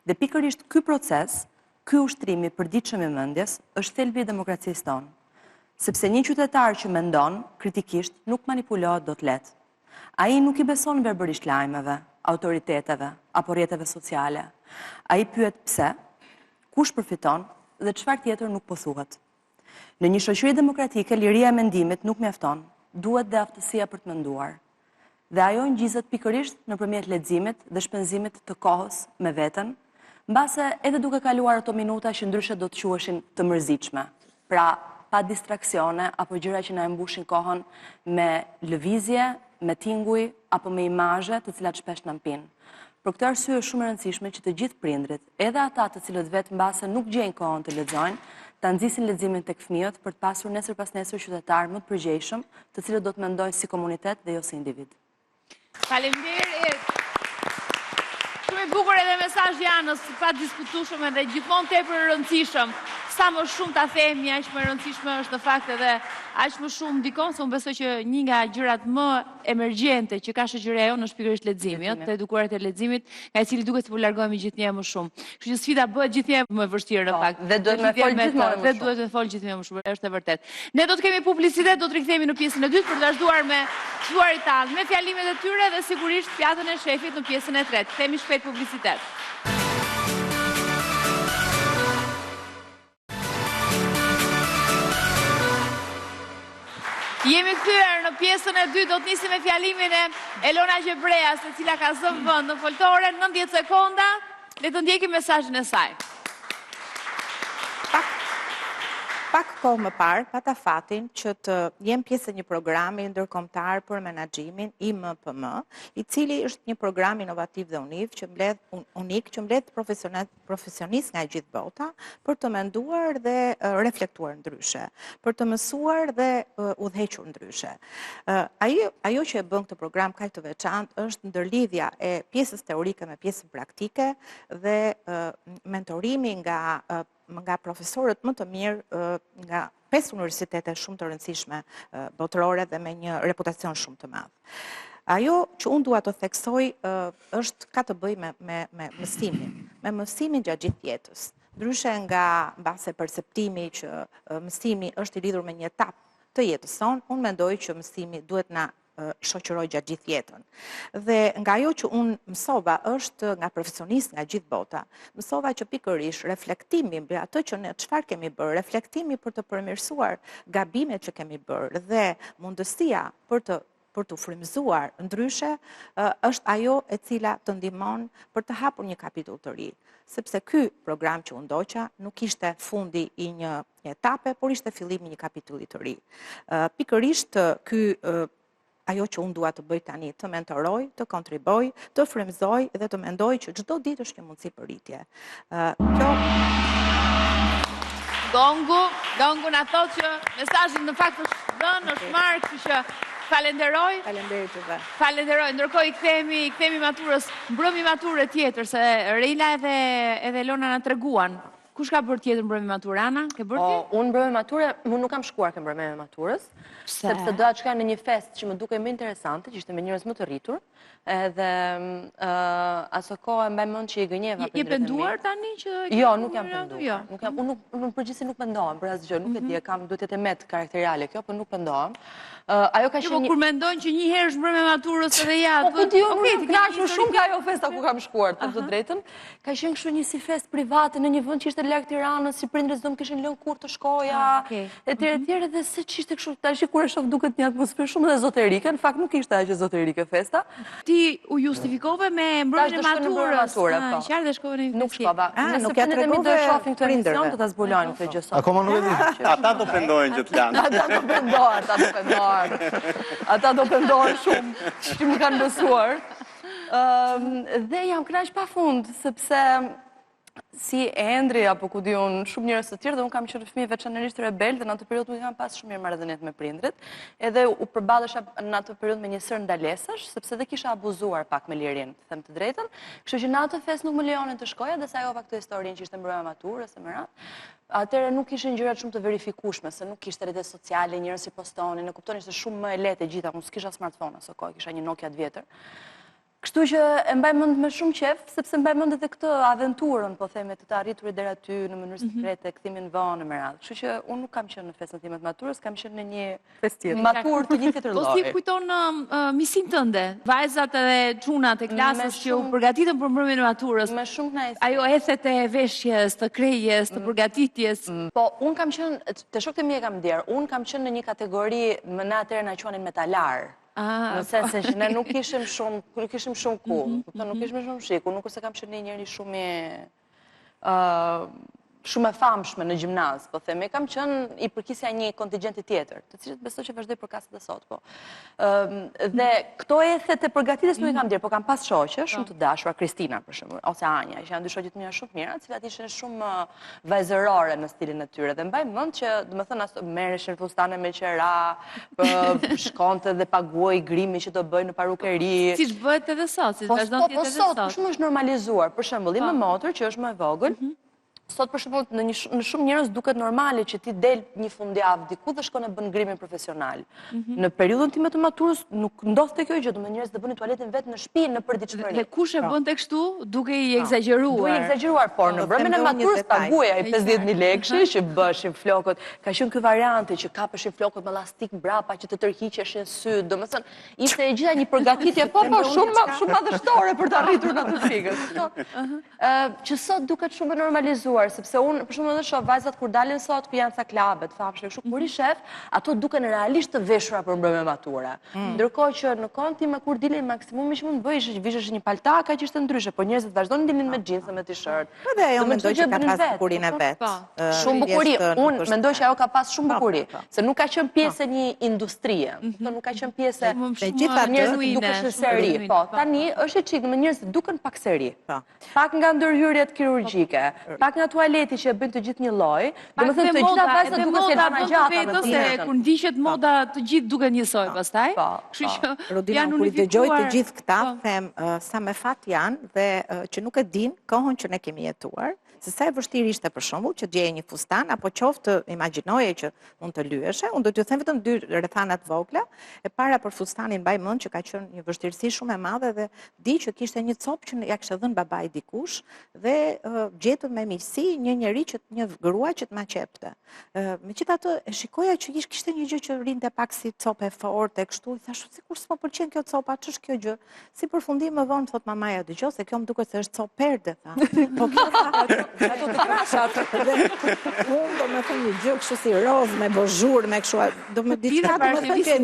Dhe pikërisht ky proces, ky ushtrim i përditshëm i mendjes, është thelbi i demokracisë tonë. Sepse një qytetar që mendon kritikisht nuk manipulohet dot lehtë. Ai nuk i beson verbërisht lajmeve, autoriteteve apo rrjeteve sociale. Ai pyet pse, kush përfiton dhe çfarë tjetër nuk po thuhet. Në një shoqëri demokratike, liria e mendimit nuk mjafton, duhet dhe aftësia për të menduar. Dhe ajo ngjizet pikërisht nëpërmjet leximit dhe shpenzimit të kohës me veten, mbase edhe duke kaluar ato minuta që ndryshe do të quheshin të mërzitshme. Pra, pa distraksione apo gjëra që na e mbushin kohën me lëvizje, me tinguj apo me imazhe të cilat shpesh na mpin. Për këtë arsye është shumë e rëndësishme që të gjithë prindrit, edhe ata të cilët vetë mbase nuk gjejnë kohën të lexojnë, ta nxisin leximin tek fëmijët për të pasur nesër pas nesër qytetarë më të përgjegjshëm, të cilët do të mendojnë si komunitet dhe jo si individ. Faleminderit. Shumë i bukur edhe mesazhi Anës, pa diskutueshëm edhe gjithmonë tepër i rëndësishëm. Sa më shumë ta themi, aq më e rëndësishme është në fakt edhe aq më shumë ndikon, se unë besoj që një nga gjërat më emergjente që ka shoqëria jonë është pikërisht leximi, të edukuarit e leximit, nga i cili duket se po largohemi gjithnjë më shumë. Kështu që sfida bëhet gjithnjë më e vështirë në fakt. Dhe duhet të fol gjithmonë më shumë. Dhe duhet të fol gjithnjë më shumë, është e vërtetë. Ne do të kemi publicitet, do të rikthehemi në pjesën e dytë për të vazhduar me ftuarit tanë, me fjalimet e tyre dhe sigurisht pjatën e shefit në pjesën e tretë. Themi shpejt publicitet. Jemi kthyer në pjesën e dytë, do të nisim me fjalimin e Elona Gjebreas, e cila ka zënë vend në foltoren, 90 sekonda, le të ndjekim mesazhin e saj. Pak kohë më parë, pata fatin që të jem pjesë e një programi ndërkombëtar për menaxhimin IMPM, i cili është një program inovativ dhe unik që mbledh profesionistë nga gjithë bota për të menduar dhe reflektuar ndryshe, për të mësuar dhe udhëhequr ndryshe. Ajo që e bën këtë program kaq të veçantë është ndërlidhja e pjesës teorike me pjesën praktike dhe mentorimi nga profesorët më të mirë nga 5 universitete shumë të rëndësishme botërore dhe me një reputacion shumë të madh. Ajo që unë dua të theksoj është ka të bëjë me mësimin gjatë gjithë jetës. Ndryshe nga mbase perceptimi që mësimi është i lidhur me një etapë të jetës sonë, unë mendoj që mësimi duhet na shoqëroj gjatë gjithë jetën. Dhe nga ajo që unë mësova është nga profesionistë nga gjithë bota, mësova që pikërisht reflektimi mbi atë që ne çfarë kemi bërë, reflektimi për të përmirësuar gabimet që kemi bërë dhe mundësia për të frymëzuar ndryshe është ajo e cila të ndihmon për të hapur një kapitull të ri. Sepse ky program që unë ndoqa nuk ishte fundi i një etape, por ishte fillimi i një kapitulli të ri. Pikërisht ajo që unë dua të bëj tani, të mentoroj, të kontriboj, të frymëzoj dhe të mendoj që çdo ditë është një mundësi për rritje. Gongu na thotë që mesazhin në fakt është dhënë, është marrë, kështu që falenderoj. Faleminderit juve. Falenderoj. Ndërkohë i kthemi maturës, mbrëmi maturë tjetër, se Reina edhe Elona na treguan Kush ka bërë tjetër mbrëmje maturë? Ana, ke bërë ti? Unë mbrëmje maturë, unë nuk kam shkuar ke mbrëmje maturës, sepse doja të shkoj në një fest që më duke më interesante, që ishte me njerëz më të rritur, edhe aso kohë mbaj mend që i gënjeva për Je penduar tani që Jo, nuk jam penduar. Unë përgjithësi nuk mendohem për asgjë, nuk e di, duhet të jetë met karakteriale kjo, por nuk mendohem. Ajo ka qenë kur mendojnë që një herë është mbrëmje maturës edhe ja. Po ti unë kënaqur shumë nga ajo festa ku kam shkuar, të drejtën. Ka qenë kështu një si fest private në një vend që ishte larg Tiranës, si prindërit do më kishin lënë kurrë të shkoja, etj dhe se ç'ishte kështu, tash kur e shoh duket një atmosferë shumë ezoterike, në fakt nuk ishte aq ezoterike festa. Ti u justifikove me mbrëmjen e maturës. Qartë dhe shkove në nuk shkova. Nëse prindërit mi do shohin këtë emision, do ta zbulojnë këtë gjë sot. Akoma nuk e di. Ata do pendojnë që të lanë. Ata do pendohen shumë, që më kanë besuar. Dhe jam kënaq pafund, sepse si Endri, apo ku di unë, shumë njerëz të tjerë, dhe unë kam qenë fëmijë veçanërisht rebel, dhe në atë periudhë nuk kam pas shumë mirë marrëdhënie me prindrit, edhe u përballesha në atë periudhë me një sër ndalesash, sepse dhe kisha abuzuar pak me lirin, të them të drejtën, kështu që në atë festë nuk më lejonin të shkoja, dhe sa ajova këtë historinë që ishte mbrëmja maturës e më radhë. Atëherë nuk ishin gjërat shumë të verifikueshme, se nuk kishte rrjete sociale, njerëz si postonin, e kuptonin se shumë më e lehtë e gjitha, unë s'kisha smartphone aso kohë, kisha një Nokia të vjetër. Kështu që e mbaj mend me shumë qejf, sepse mbaj mend edhe këtë aventurën, po theme, të arriturit deri aty në mënyrë sekrete, kthimin vonë me radhë. Kështu që unë nuk kam qenë në festën time të maturës, kam qenë në një festë maturë të një tjetër lloji. Po si kujton misin tënde, vajzat edhe çunat e klasës që u përgatitën për mbrëmjen e maturës. Me shumë kënaqësi. Ajo ethet e veshjes, të krejjes, të përgatitjes. Po unë kam qenë, te shokët e mi e kam ndier, unë kam qenë në një kategori, më na atëherë na quanin metalar. Në sensin që ne nuk ishim shumë cool, nuk ishim shumë shik, unë nuk se kam qenë një njeri shumë e famshme në gjimnaz, po themi, kam qenë i përkisja një kontingjenti tjetër, të cilët besoj që vazhdoj për kasët e sot, po. Dhe këto ethet e përgatitjes nuk i kam dirë, po kam pas shoqe, shumë të dashura, Kristina, për shumë, ose Anja, që janë dy shoqet mia shumë mira, cilat ishin shumë vajzërore në stilin e tyre, dhe mbaj mend që, do të thënë, merreshin fustane me qera, shkonte dhe paguaj grimi që do bëj në parukeri. Siç bëhet edhe sot, siç vazhdon të jetë edhe sot. Po shumë është normalizuar, për shembull, me motor që është më e vogël. Sot për shembull në shumë njerëz duket normale që ti del një fundjavë diku dhe shkon e bën grimin profesional. Në periudhën time të maturës nuk ndodhte kjo gjë, domethënë njerëzit do bënin tualetin vetë në shtëpi në përditshmëri. Dhe kush e bënte kështu duke i egzageruar. Duke i egzageruar, por në mbrëmjen e maturës paguaja i 50.000 lekë që bëshin flokët. Ka qenë ky varianti që kapeshin flokët me elastik mbrapa që të tërhiqeshin sy, domethënë ishte e gjitha një përgatitje shumë madhështore për të arritur në atë pikë. Që sot duket shumë normalizuar, sepse unë, për shumë edhe shoh vajzat kur dalin sot, ku janë ca klabet, famshme, kështu kur i shef, ato duken realisht të veshura për mbrëmje mature. Ndërkohë që në kohën time kur dilin maksimumi që mund bëj vishësh një paltaka që ishte ndryshe, por njerëzit vazhdonin dilin me xhinse, me t-shirt. Po dhe ajo mendoj që ka pas bukurinë e vet. Shumë bukuri. Unë mendoj që ajo ka pas shumë bukuri, se nuk ka qenë pjesë e një industrie, nuk ka qenë pjesë e gjitha njerëzit dukeshin seri. Po, tani është e çik, njerëzit duken pak seri. Pak nga ndërhyrjet kirurgjike, pak nga tualeti që e bëjnë të gjithë një lloj, domethënë të gjitha vajzat duken si ana gjata, se kur ndiqet moda të gjithë duken njësoj pastaj. Kështu që janë kur i dëgjoj të gjithë këta, them sa me fat janë dhe që nuk e din kohën që ne kemi jetuar. Se sa e vështirë ishte për shembull që gjej një fustan apo qoftë imagjinoje që mund të lyeshe, unë do t'ju them vetëm dy rrethana të vogla, e para për fustanin mbaj mend që ka qenë një vështirësi shumë e madhe dhe di që kishte një copë që ja kishte dhënë babai dikush dhe gjetëm me miqësi një njerëz një grua që të ma qepte. Megjithatë e shikoja që kishte një gjë që rinte pak si copë e fortë kështu, i thash sikur s'po pëlqen kjo copa, ç'është kjo gjë? Si përfundim më vonë thot mamaja, dëgjoj se kjo më duket se është copë perde, tha. Po kjo ato të krasha, unë do me thënë një gjë kështu si roz, me bozhur, me kështu, do me diçka do me thënë që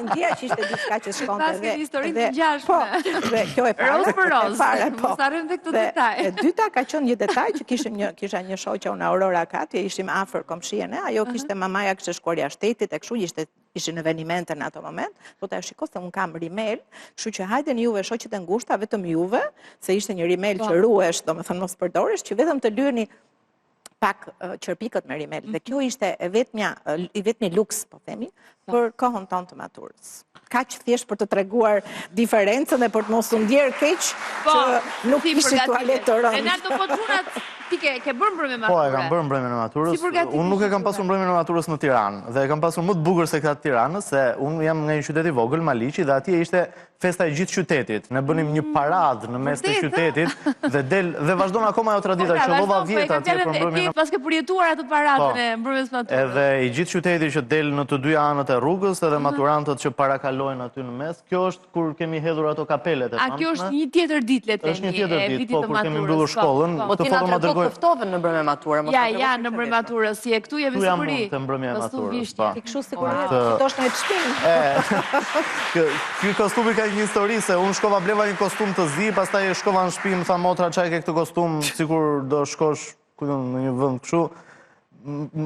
ndjeja që ishte diçka që shkonte. Pas këtë historinë të gjashme. Po, dhe kjo e para. Roz për roz, mos arrim dhe këtë detaj. E dyta ka qenë një detaj që kisha një shoqe unë Aurora Katje, ishim afër komshien e, ajo kishte mamaja kishte shkuar jashtë shtetit e kështu ishin në evenimente në ato moment, po ta shiko se unë kam rimel, kështu që hajden juve shoqet e ngushta, vetëm juve, se ishte një rimel që ruhesh, domethënë mos përdoresh, që vetëm të lyeni pak qërpikët me rimel. Dhe kjo ishte i vetmi luks, po themi, për kohën tonë të maturës. Ka që thjesht për të treguar diferencën dhe për të mos u ndjerë keq që nuk ishte tualet të rëndë. Renato, po çunat ti ke bërë mbrëmjen e maturës? Po, e kam bërë mbrëmjen e maturës. Unë nuk e kam pasur mbrëmjen e maturës në Tiranë, dhe e kam pasur më të bukur se këta të Tiranës, se unë jam nga një qytet i vogël, Maliqi, dhe atje ishte festa e gjithë qytetit. Ne bënim një paradë në mes të qytetit dhe vazhdon akoma ajo tradita që llova vjet atje për mbrëmjen. Pas ke përjetuar atë paradën e mbrëmjes maturës. Edhe i gjithë qyteti që del në të dy anët e rrugës, edhe maturantët që parakalojnë aty në mes. Kjo është kur kemi hedhur ato kapelet e famshme. A kjo është një tjetër ditë, le të themi, është një tjetër ditë, po kur kemi mbyllur shkollën. Po ti na tregon pëftove në mbrëmjen e maturës. Ja, në mbrëmjen e maturës, si e këtu jemi siguri. Këtu jam të mbrëmja e maturës. Ti kështu sigurisht, do shtë në të shpinë. Ky kostumi ka një histori, se unë shkova bleva një kostum të zi, pastaj shkova në shtëpi, më tha motra çaj ke këtë kostum, sikur do shkosh në një vend kështu.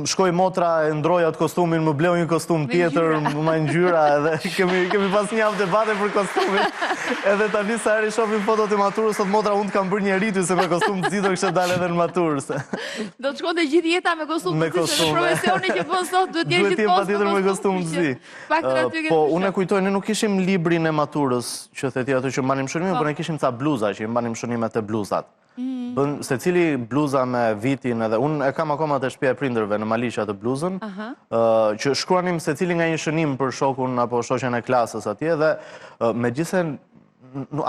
Shkoj motra, e ndroj atë kostumin, më bleu një kostum tjetër, më ma ngjyra, edhe kemi pas një javë debate për kostumin. Edhe tani sa herë shohim fotot e maturës, sot motra unë kam bërë një rituj se me kostum të zi do kishte dalë edhe në maturës. Do të shkonte gjithë jeta me kostum të zi, se profesioni që bën sot duhet jetë gjithmonë patjetër me kostum të zi. Po unë e kujtoj, ne nuk kishim librin e maturës, që theti ato që mbanim shënimin, por ne kishim ca bluza që i mbanim shënimet e bluzat. Se cili bluza me vitin, edhe unë e kam akoma të shtëpia e prindërve në Maliqi atë bluzën, që shkruanim se cili nga një shënim për shokun apo shoqen e klasës atje, dhe megjithëse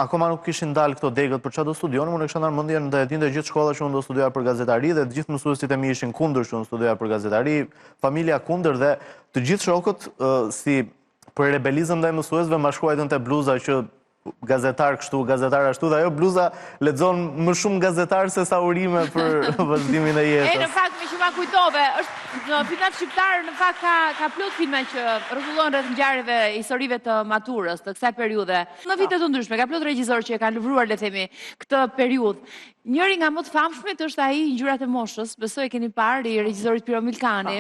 akoma nuk kishin dalë këto degët për çfarë do studionim, unë e kisha ndarë mendjen dhe e dinte gjithë shkolla që unë do studioja për gazetari, dhe të gjithë mësuesit e mi ishin kundër që unë studioja për gazetari, familja kundër, dhe të gjithë shokët si për rebelizëm ndaj mësuesve ma shkruajtën te bluza që gazetar kështu, gazetar ashtu, dhe ajo bluza lexon më shumë gazetar se sa urime për vazhdimin e jetës. Në fakt, me që ma kujtove, në filmat shqiptarë, në fakt ka plot filma që rrotullohen rreth ngjarjeve, historive të maturës, të kësaj periudhe. Në vite të ndryshme, ka plot regjizor që e kanë lëvruar, le themi, këtë periudhë. Njëri nga më të famshmet është ai Ngjyrat e moshës, besoj e keni parë, i regjizorit Piro Milkani.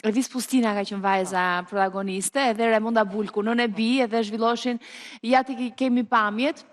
Elvis Pustina ka qenë vajza protagoniste, edhe Raimonda Bulku, nën e bi, edhe zhvilloshin, ja ti kemi pamjet,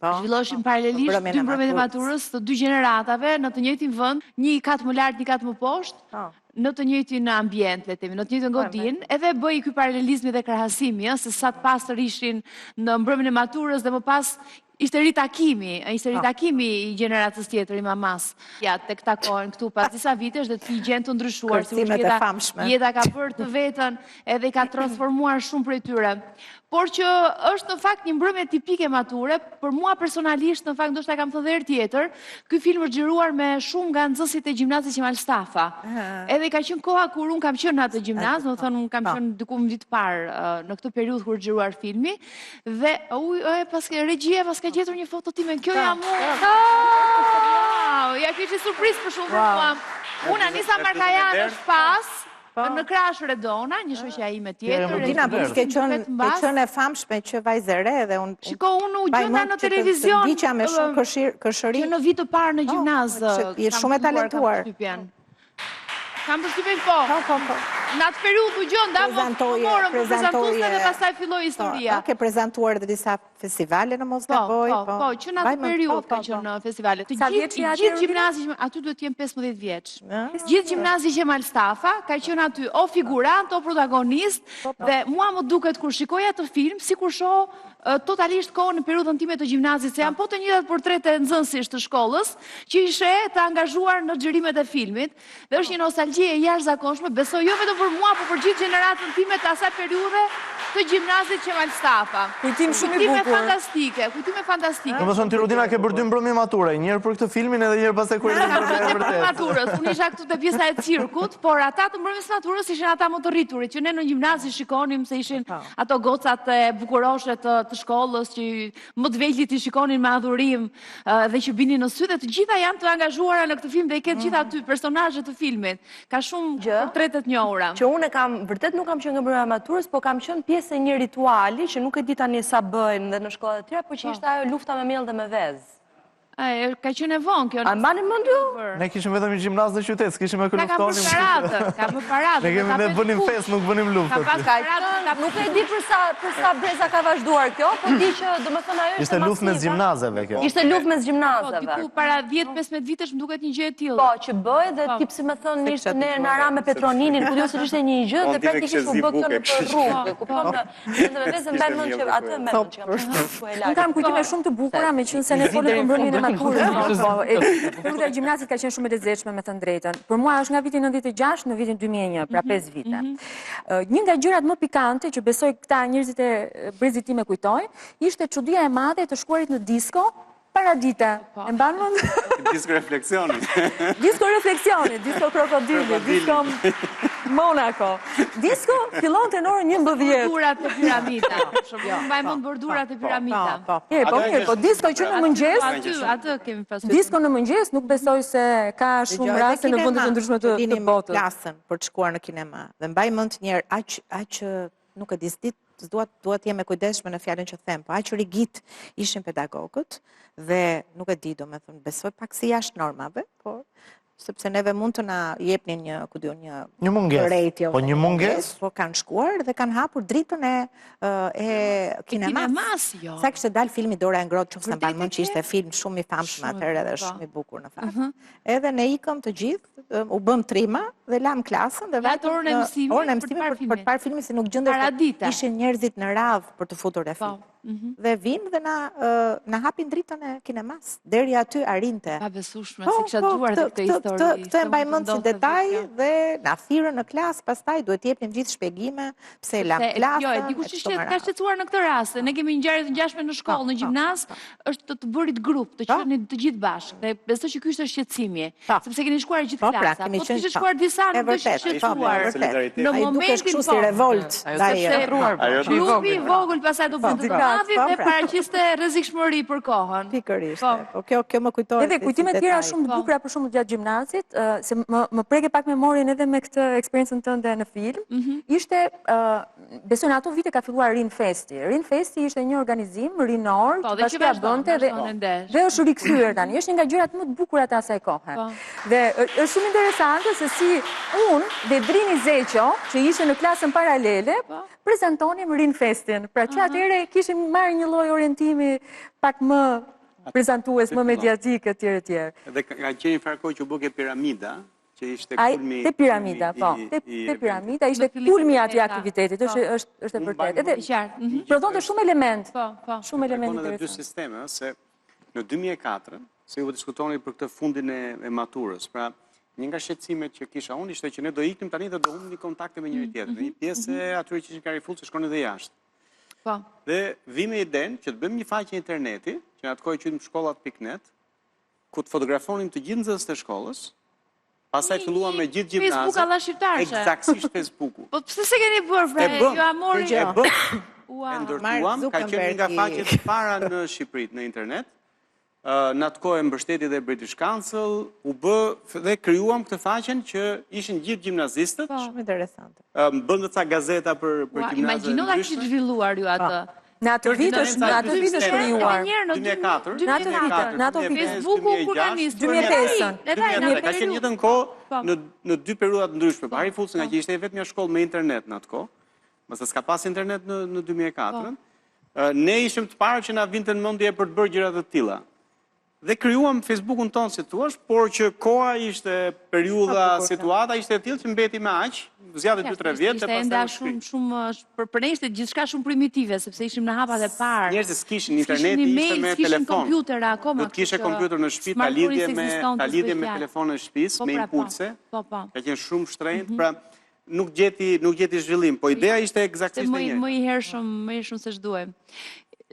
zhvilloshin paralelisht dy mbrëmjet e maturës të dy gjeneratave në të njëjtin vend, një kat më lart, një kat më poshtë, në të njëjtin ambient, le të themi, në të njëjtin godinë, edhe bëi ky paralelizmi dhe krahasimi, se sa të pastër ishin në mbrëmjen e maturës dhe më pas ishte ritakimi i gjeneratës tjetër, i mamas. Ja, tek takohen këtu pas disa vitesh dhe të gjenë të ndryshuar, si jeta ka bërë të vetën edhe i ka transformuar shumë prej tyre. Por që është në fakt një mbrëmje tipike mature, për mua personalisht, në fakt ndoshta kam thënë herë tjetër, ky film është xhiruar me shumë nga nxënësit e gjimnazit Qemal Stafa. Edhe ka qenë koha kur unë kam qenë në atë gjimnaz, do të thonë unë kam qenë diku në vit parë në këtë periudhë kur xhiruar filmi, dhe pas regjia pas ka gjetur një foto time, kjo jam unë. Ja kishte surprizë për shumë për mua. Unë Anisa Markajan është pas, në Krash Redona, një shoqja ime tjetër. Dina, ke qenë e famshme që vajzë e re dhe unë... Shiko, unë u gjenda në televizion... Të ndiqja me shumë këshëri... Që në vitë parë në gjimnaz... Je shumë e talentuar. Kam përshtypjen po. Në atë periudhë u gjenda, më morëm për prezantuese dhe pastaj filloi historia. Ke prezantuar dhe disa festivale në Mosgaboj? Po, që në atë periudhë ka qenë në festivale. Gjithë gjimnazi, aty duhet të jem 15 vjeç. Gjithë gjimnazi Qemal Stafa ka qenë aty o figurant, o protagonist, dhe mua më duket kur shikoj atë film, sikur shoh totalisht kohën në periudhën time të gjimnazit, se janë po të njëjtat portrete nxënësish të shkollës, që ishe të angazhuar në xhirimet e filmit, dhe është një nostalgji e jashtëzakonshme, besoj jo vetëm për mua, por për gjithë gjeneratën time të asaj periudhe të gjimnazit Qemal Stafa. Kujtim shumë i bukur. Kujtime fantastike. Domethënë ti Rudina ke bërë dy mbrëmje mature, një herë për këtë filmin edhe një herë pastaj kur e vërtet. Maturës, unë isha këtu te pjesa e cirkut, por ata të mbrëmjes maturës ishin ata më të rriturit, që ne në gjimnaz i shikonim se ishin ato gocat e bukuroshe të shkollës që më të vegjëlit i shikonin me adhurim dhe që binin në sy, dhe të gjitha janë të angazhuara në këtë film dhe i ketë gjitha aty personazhet të filmit. Ka shumë portrete të njohura. Që unë vërtet nuk kam qenë nga mbrëmja e maturës, por kam qenë pjesë e një rituali që nuk e di tani sa bëjnë dhe në shkollat e tjera, por që ishte ajo lufta me miell dhe me vezë. Ka qenë e vonë kjo. A mbani mend ju? Ne kishim vetëm një gjimnaz në qytet, s'kishim e Ka më paratë, ka më paratë. Ne bënim fest, nuk bënim luftë. Nuk e di për sa breza ka vazhduar kjo, po di që domethënë ajo ishte luftë mes gjimnazeve kjo. Ishte luftë mes gjimnazeve. Diku para 10-15 vitesh më duket një gjë e tillë. Po, që bëj dhe tip si më thon ishte ne në Aram me Petroninin, ku diu se ishte një gjë dhe praktikisht u bë këtë në rrugë. Kupton? Ne vetëm mbajmë mend që atë më Unë kam kujtime shumë të bukura, meqense ne folëm për mbrëmjen e maturës. Rruga e gjimnazit ka qenë shumë e lezetshme, me të drejtën. Për mua është nga viti 96 në vitin 2001, pra 5 vite. Një nga gjërat më pikante që besoj këta njerëzit e brezit tim e kujtojnë, ishte çudia e madhe të shkuarit në disko para dite. E mban mend? Disko refleksioni. Disko refleksioni, disko krokodili, disko Monaco. Disko fillonte në orën 11. Bordurat e piramida. Mbaj mend bordurat e piramida. Po disko që në mëngjes, atë kemi pasur. Disko në mëngjes nuk besoj se ka shumë raste në vende të ndryshme të botës. Klasën për të shkuar në kinema. Dhe mbaj mend një herë aq nuk e di s'dit duhet jem e kujdesshme në fjalën që them, po aq rigid ishin pedagogët dhe nuk e di, domethënë besoj pak si jashtë normave, po sepse neve mund të na jepnin një mungesë. Po një mungesë, po kanë shkuar dhe kanë hapur dritën e kinemas. Sa kishte dal filmi Dora e ngrohtë, çfarë mban mend që ishte film shumë i famshëm atëherë dhe shumë i bukur në fakt. Edhe ne ikëm të gjithë, u bëm trima dhe lam klasën dhe vetëm orën e mësimit për të parë filmin se nuk gjendet. Ishin njerëzit në radhë për të futur e film. Dhe vinë dhe na hapin dritën e kinemas. Deri aty arrinte. Pa besueshme, si kisha duar këtë histori. Këtë e mbaj mend si detaj dhe na thirrën në klasë, pastaj duhet jepnim gjithë shpjegime pse lam klasën. Jo, dikush ka shqetësuar në këtë rast. Ne kemi ngjarje të ngjashme në shkollë, në gjimnaz, është të bërit grup, të qenin të gjithë bashkë. Dhe besoj që ky është shqetësimi, sepse keni shkuar gjithë klasa. Po kishte shkuar disa nuk është shqetësuar. Në momentin si revolt, klubi i vogël pastaj do bënte dhe paraqiste rrezikshmëri për kohën. Pikërisht. Po kjo më kujtohet. Edhe kujtime të tjera shumë të bukura për shembull gjatë gjimnazit, se më preke pak memorien edhe me këtë eksperiencën tënde në film. Ishte besoj në ato vite ka filluar Rin Festi. Rin Festi ishte një organizim rinor që bashkia bënte dhe është rikthyer tani. Është një nga gjërat më të bukura të asaj kohe. Dhe është shumë interesante se si unë dhe Drini Zeqo, që ishte në klasën paralele, prezantonim Rin Festin. Pra që atëherë kishim marrë një lloj orientimi pak më prezantues, më mediatik etj. Dhe ka qenë një farë kohë që u bë piramida, që ishte kulmi. Te piramida, po. Te piramida ishte kulmi aty aktivitetit, është e vërtetë. Edhe prodhonte shumë element. Shumë element interesant. Dy sisteme, se në 2004, se ju diskutoni për këtë fundin e maturës. Pra, një nga shqetësimet që kisha unë ishte që ne do iknim tani dhe do humbnim kontakte me njëri tjetrin. Një pjesë e atyre që ishin karifullë se shkonin edhe jashtë. Dhe vime idenë që të bëjmë një faqe interneti, që në atë kohë quajtur shkollat.net, ku të fotografonim të gjithë nxënësit e shkollës, pastaj filluam me gjithë gjimnazet. Facebook alla shqiptarë. Eksaktësisht Facebooku. Po pse se keni bërë pra? Ju amori. E ndërtuam, ka qenë nga faqet e para në Shqipëri në internet. Në atë kohë mbështeti dhe British Council, u bë dhe krijuam këtë faqen që ishin gjithë gjimnazistët. Shumë interesante. Bënë ca gazeta për gjimnazet. Imagjino ta kishit zhvilluar ju atë. Në atë vit është krijuar. Në 2004. Në atë vit. Facebooku kur ka nis 2005. Ka qenë njëtën kohë në dy periudha të ndryshme. Pari fullës nga që ishte vetëm një shkollë me internet në atë kohë, mëse s'ka pas internet në 2004. Ne ishim të parë që na vinte në mendje për të bërë gjëra të tilla. Dhe krijuam Facebookun tonë si thua, por që koha ishte periudha, situata ishte e tillë që mbeti me aq, zgjati 2-3 vjet dhe pastaj shumë për ne ishte gjithçka shumë primitive sepse ishim në hapat e parë. Njerëzit s'kishin internet, ishte me telefon. Kompjuter akoma. Do të kishe kompjuter në shtëpi, ta lidhje me telefonin e shtëpisë, me impulse. Ka qenë shumë shtrenjtë, pra nuk gjeti zhvillim, po ideja ishte eksaktësisht e njëjtë. Më i hershëm se ç'duhem.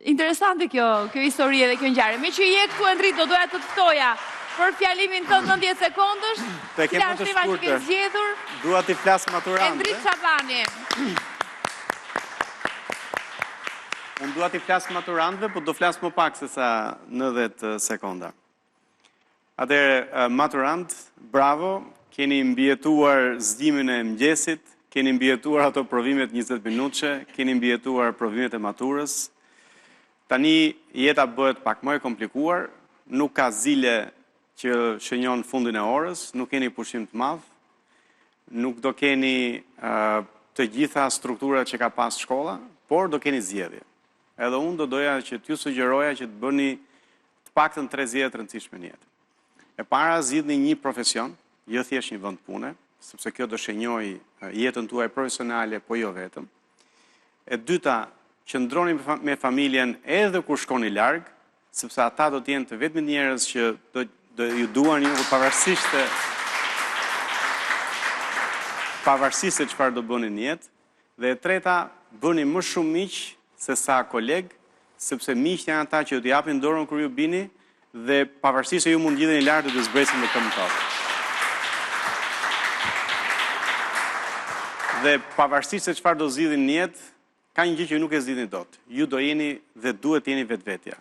Interesante kjo histori dhe kjo ngjarje. Me që je këtu Endrit, do doja të të ftoja për fjalimin tënd 90 sekondësh. Cila është tema që ke zgjedhur? Dua t'i flas maturantëve. Endrit Çabani. Unë dua t'i flas maturantëve, po do flas më pak se sa 90 sekonda. Atëherë, maturant, bravo, keni mbijetuar zgjimin e mëngjesit, keni mbijetuar ato provimet 20 minutëshe, keni mbijetuar provimet e maturës. Tani jeta bëhet pak më e komplikuar, nuk ka zile që shënjon fundin e orës, nuk keni pushim të madh, nuk do keni të gjitha strukturat që ka pas shkolla, por do keni zgjedhje. Edhe unë do doja që t'ju sugjeroja që të bëni të paktën 3 zgjedhje të rëndësishme në jetë. E para, zgjidhni një profesion, jo thjesht një vend pune, sepse kjo do shënjoj jetën tuaj profesionale, po jo vetëm. E dyta, qëndroni me familjen edhe kur shkoni larg, sepse ata do të jenë të vetmit njerëz që do ju duan ju pavarësisht se çfarë do bëni në jetë. Dhe e treta, bëni më shumë miq se sa koleg, sepse miqt janë ata që do t'ju japin dorën kur ju bini dhe pavarësisht se ju mund lidheni lart dhe të zbresin me këmbë tokë. Dhe pavarësisht se çfarë do zgjidhni në jetë, ka një gjë që ju nuk e zgjidhni dot. Ju do jeni dhe duhet jeni vetvetja.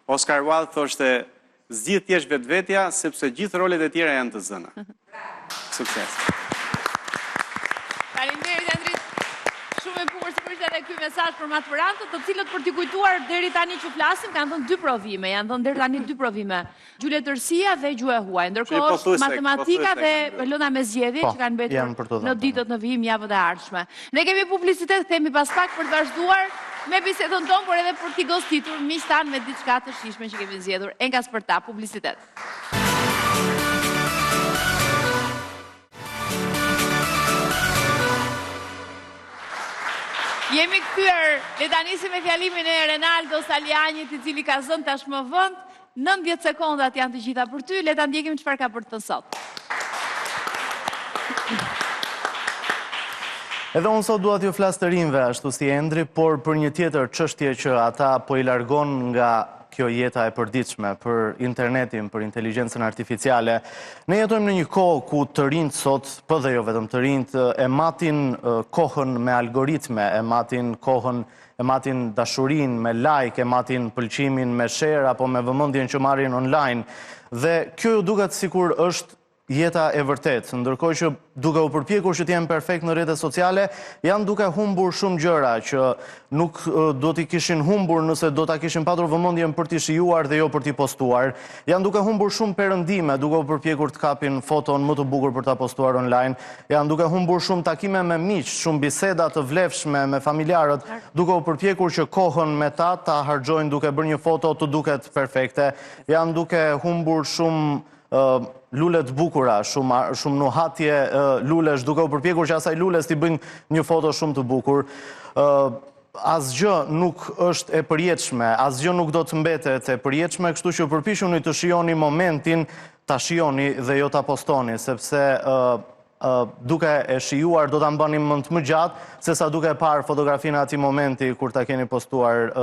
Oscar Wilde thoshte, zgjidh thjesht vetvetja sepse gjithë rolet e tjera janë të zëna. Sukses. Faleminderit Andrit. Shumë e bukur sigurisht edhe ky mesazh për maturantët, të cilët për t'i kujtuar deri tani që flasim kanë dhënë 2 provime, janë dhënë deri tani 2 provime. Gjuletërsia dhe gjuhë e huaj. Ndërkohë matematika dhe lëna me zgjedhje që kanë mbetur në ditët në vijim javët e ardhshme. Ne kemi publicitet, themi pas pak për të vazhduar me bisedën tonë, por edhe për t'i gostitur miq tanë me diçka të shijshme që kemi zgjedhur. Enkas për ta, publicitet. Jemi kthyer, le ta nisim me fjalimin e Renaldo Salianit, i cili ka zënë tashmë vend. 90 sekondat janë të gjitha për ty, le ta ndjekim çfarë ka për të thënë sot. Edhe unë sot dua t'ju flas të rinjve ashtu si Endri, por për një tjetër çështje që ata po i largon nga kjo jeta e përditshme, për internetin, për inteligjencën artificiale. Ne jetojmë në një kohë ku të rinjt sot, po dhe jo vetëm të rinjt, e matin kohën me algoritme, e matin kohën, e matin dashurinë me like, e matin pëlqimin me share apo me vëmendjen që marrin online. Dhe kjo ju duket sikur është jeta e vërtet, ndërkohë që duke u përpjekur që t'jenë perfekt në rrjetet sociale, janë duke humbur shumë gjëra që nuk do t'i kishin humbur nëse do t'a kishin patur vëmendjen për t'i shijuar dhe jo për t'i postuar. Janë duke humbur shumë perëndime, duke u përpjekur të kapin foton më të bukur për t'a postuar online. Janë duke humbur shumë takime me miq, shumë biseda të vlefshme me familjarët, duke u përpjekur që kohën me ta harxojnë duke bërë një foto të duket perfekte. Janë duke humbur shumë lulet bukura, shumë nuhatje lulesh, duke u përpjekur që asaj lules t'i bëjnë një foto shumë të bukur. Asgjë nuk është e përjetshme, asgjë nuk do të mbetet e përjetshme, kështu që përpiquni të shijoni momentin, ta shijoni dhe jo ta postoni, sepse duke e shijuar do ta mbani mend më gjatë, sesa duke parë fotografinë atij momenti kur ta keni postuar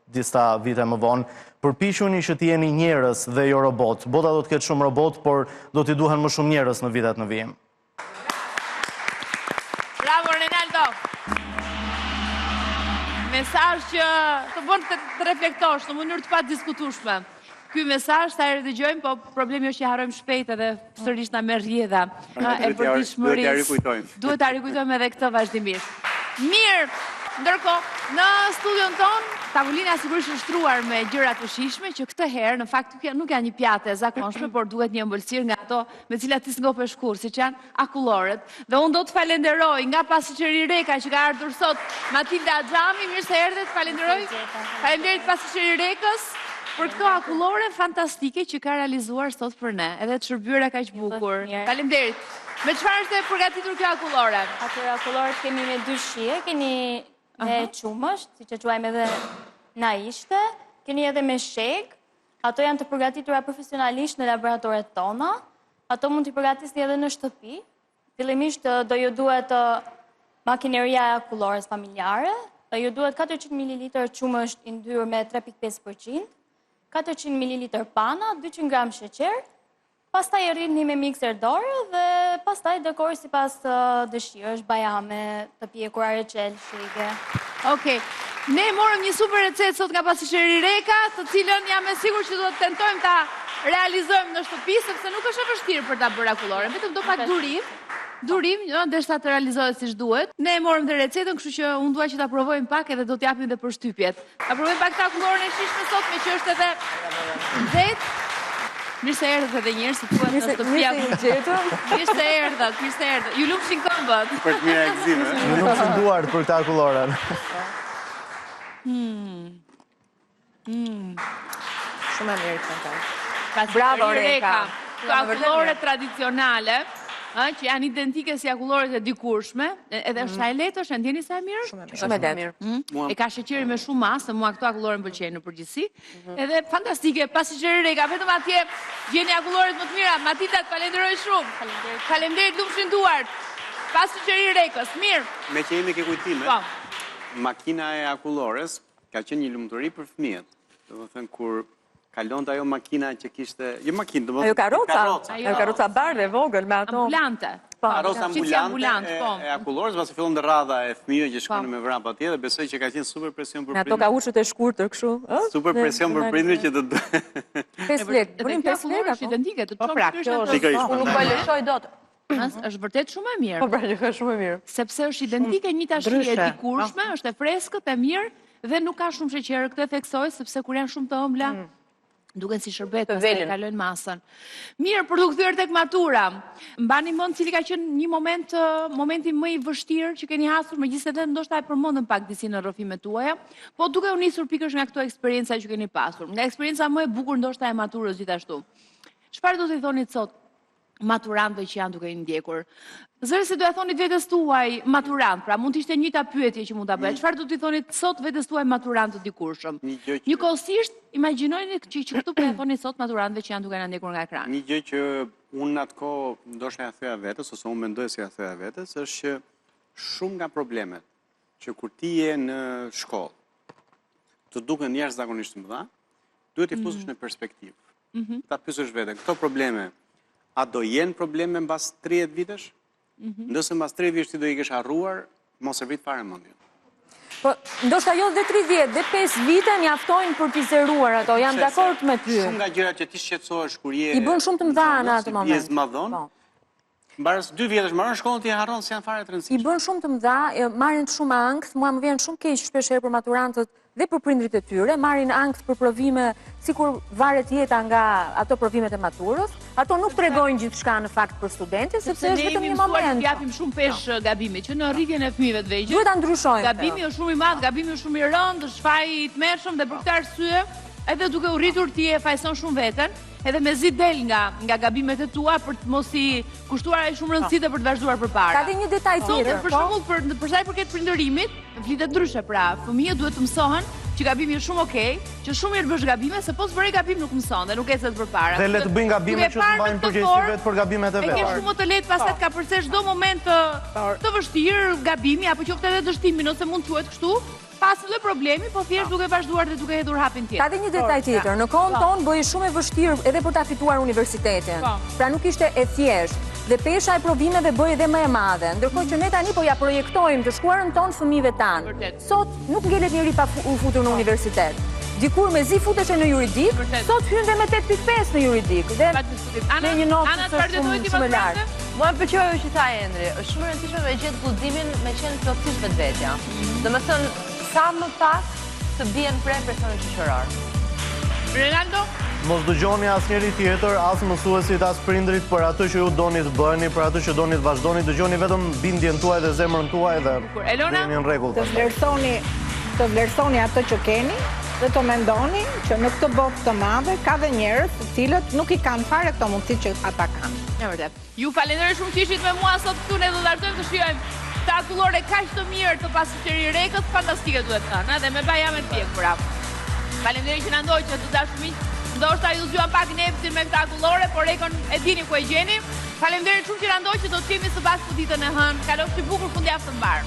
disa vite më vonë. Përpiquni që të jeni njerëz dhe jo robot. Bota do të ketë shumë robot, por do t'i duhen më shumë njerëz në vitet në vijim. Bravo Renaldo. Mesazh që të bën të reflektosh në mënyrë të padiskutueshme. Ky mesazh sa herë dëgjojmë, po problemi është që harrojmë shpejt edhe sërish na merr rrjedha e përditshmërisë. Duhet ta rikujtojmë edhe këtë vazhdimisht. Mirë. Ndërkohë, në studion tonë, tavolina sigurisht është shtruar me gjëra të shijshme që këtë herë në fakt nuk janë një pjatë e zakonshme, por duhet një ëmbëlsirë nga ato me cilat ti s'ngopesh kurrë, siç janë akullorët. Dhe unë do të falenderoj nga Pastiqeri Reka që ka ardhur sot Matilda Axhami, mirë se erdhe, të falenderoj. Faleminderit Pastiqeri Rekës për këto akullore fantastike që ka realizuar sot për ne, edhe të shërbyera kaq bukur. Faleminderit. Me çfarë është e përgatitur kjo akullore? Atyre akullorët kemi me 2 shije, keni me qumësht, si që quajmë edhe na ishte, keni edhe me sheg, ato janë të përgatitura profesionalisht në laboratoret tona, ato mund t'i përgatisni edhe në shtëpi, fillimisht do ju duhet makineria e akullores familjare, ju duhet 400 ml qumësht i ndyrë me 3.5%, 400 ml pana, 200 gram sheqer, pastaj e rrini me mikser dorë dhe pastaj dekor si pas dëshirësh, bajame, të pjekur areqel, shege. Okej. Ne morëm një super recetë sot nga Pastiqeri Reka, të cilën jam e sigurt që do të tentojmë ta realizojmë në shtëpi, sepse nuk është e vështirë për ta bërë akulloren, vetëm do pak durim, derisa të realizohet siç duhet. Ne morëm dhe recetën, kështu që unë dua që ta provojmë pak edhe do t'japim edhe përshtypjet. Ta provojmë pak ta akulloren e shishme sot, me që është edhe nxehtë. Mirë se erdhët edhe njërë, si tuat në shtëpia. Mirë se erdhët, mirë se erdhët. Ju lupshin këmbët. Për të mira e gzime. Ju lupshin duart për këta akullore. Shumë e mirë këngë. Bravo, Reka. Këto akullore tradicionale, që janë identike si akulloret e dikurshme, edhe është sa e letë, është e ndjeni sa e mirë? Shumë e letë. E ka sheqeri me shumë masë, mua këto akullore më pëlqejnë në përgjithësi. Edhe fantastike, pas sheqeri Reka, vetëm atje gjeni akulloret më të mira. Matitat, falenderoj shumë. Faleminderit, lupshin duart. Pas sheqeri Rekës, mirë. Me që jemi ke kujtime, makina e akullores ka qenë një lumturi për fëmijët. Do të thënë kur kalonte ajo makina që kishte, jo makinë, do të thonë ajo karoca bardhe e vogël me ato ambulante. Karoca ambulante e akullores, pasi fillon rradha e fëmijëve që shkonin me vrap atje dhe besoj që ka qenë super presion për prindërit. Me ato kaushët e shkurtër kështu, super presion për prindërit që të 5 lekë, bunim 5 lekë është identike, të çonë unë nuk po lëshoj dot. Është vërtet shumë e mirë. Po pra që ka shumë e mirë. Sepse është identike një tashi e dikurshme, është e freskët, e mirë dhe nuk ka shumë sheqer. Këtë e theksoj sepse kur janë shumë të ëmbla, duken si shërbet, pas të kalojnë masën. Mirë, për të kthyer tek matura. Mbani mend cili ka qenë një momenti më i vështirë që keni hasur, megjithëse ndoshta e përmendëm pak disi në rrëfimet tuaja, po duke u nisur pikërisht nga këto eksperienca që keni pasur. Nga eksperienca më e bukur ndoshta e maturës gjithashtu. Çfarë do t'i thonit sot maturantëve që janë duke i ndjekur? Zëri se do ja thonit vetes tuaj maturant, pra mund të ishte njëta pyetje që mund ta bëhet. Çfarë do t'i thonit sot vetes tuaj maturant të dikurshëm? Njëkohësisht, imagjinojeni që këtu po ja thonit sot maturantëve që janë duke na ndjekur nga ekrani. Një gjë që unë atkohë ndoshta ja thoya vetes ose unë mendoj se ja thoya vetes është që shumë nga problemet që kur ti je në shkollë të duken jashtëzakonisht të mëdha, duhet i fusësh në perspektivë. Ta pyesësh veten, këto probleme a do jenë probleme mbas 30 vitesh? Nëse mbas 30 vitesh ti do i kesh harruar, mos e vrit fare mendjen. Po, ndoshta jo dhe 30, dhe 5 vite mjaftojnë për t'i zeruar ato, jam dakord me ty. Shumë nga gjërat që ti shqetësohesh kur je i bën shumë të mëdha në atë moment. Pjesë madhon. Mbarës 2 vjetësh marrën shkollën ti e harron se janë fare të rëndësishme. I bën shumë të mëdha, marrin shumë ankth, mua më vjen shumë keq shpeshherë për maturantët dhe për prindrit e tyre, marrin ankth për provime, sikur varet jeta nga ato provimet e maturës. Ato nuk tregojnë gjithçka në fakt për studentin, sepse është vetëm një moment. Ne japim shumë pesh gabimit, që në rritjen e fëmijëve të vegjël. Duhet ta ndryshojmë. Gabimi është shumë i madh, gabimi është shumë i rëndë, është faj i tmerrshëm dhe për këtë arsye, edhe duke u rritur ti e fajson shumë veten, edhe mezi del nga gabimet e tua për të mos i kushtuar ai shumë rëndësi për të vazhduar përpara. Ka dhe një detaj tjetër. Për shembull, për sa i përket prindërimit, flitet ndryshe, pra, fëmijët duhet të mësohen që gabimi është shumë okej, që shumë mirë bësh gabime, se po s'bëre gabim nuk mëson dhe nuk ecet përpara. Dhe le të bëjnë gabime që të mbajnë përgjegjësi vetë për gabimet e vet. E ke shumë më të lehtë pastaj ka përse çdo moment të vështirë gabimi apo qoftë edhe dështimi, nëse mund thuhet kështu. Pas lloj problemi, po thjesht duke vazhduar dhe duke hedhur hapin tjetër. Ka dhe një detaj tjetër, në kohën tonë bëhej shumë e vështirë edhe për ta fituar universitetin. Pra nuk ishte e thjeshtë dhe pesha e provimeve bëhej edhe më e madhe. Ndërkohë që ne tani po ja projektojmë të shkuarën tonë fëmijëve tanë. Sot nuk ngelet njëri pa u futur në universitet. Dikur mezi futeshe në juridik, sot hyn dhe me 8.5 në juridik. Dhe me një notë shumë e lartë. Mua më pëlqeu ajo që tha Endri, është shumë e rëndësishme me gjetë guximin me qenë plotësisht vetvetja. Domethënë sa më pak të bien pre personit shoqëror. Ronaldo? Mos dëgjoni asnjëri tjetër, as mësuesit, as prindrit për atë që ju doni të bëni, për atë që doni të vazhdoni, dëgjoni vetëm bindjen tuaj dhe zemrën tuaj dhe jeni në rregull. Të vlerësoni atë që keni dhe të mendoni që në këtë botë të madhe ka dhe njerëz të cilët nuk i kanë fare këto mundësi që ata kanë. E vërtet. Ju falenderoj shumë që ishit me mua sot këtu, ne do të vazhdojmë të shijojmë të akullore kaq të mirë të pasqyri Rekës, fantastike duhet thënë, dhe me bajame të pjekura. Faleminderit që na ndoqët të dashur miq. Ndoshta ju zgjuan pak nefsin me këtë akullore, por Rekën e dini ku e gjeni. Faleminderit shumë që na ndoqët, do të kemi së bashku ditën e hënë. Kalofshi bukur fundjavë të mbar.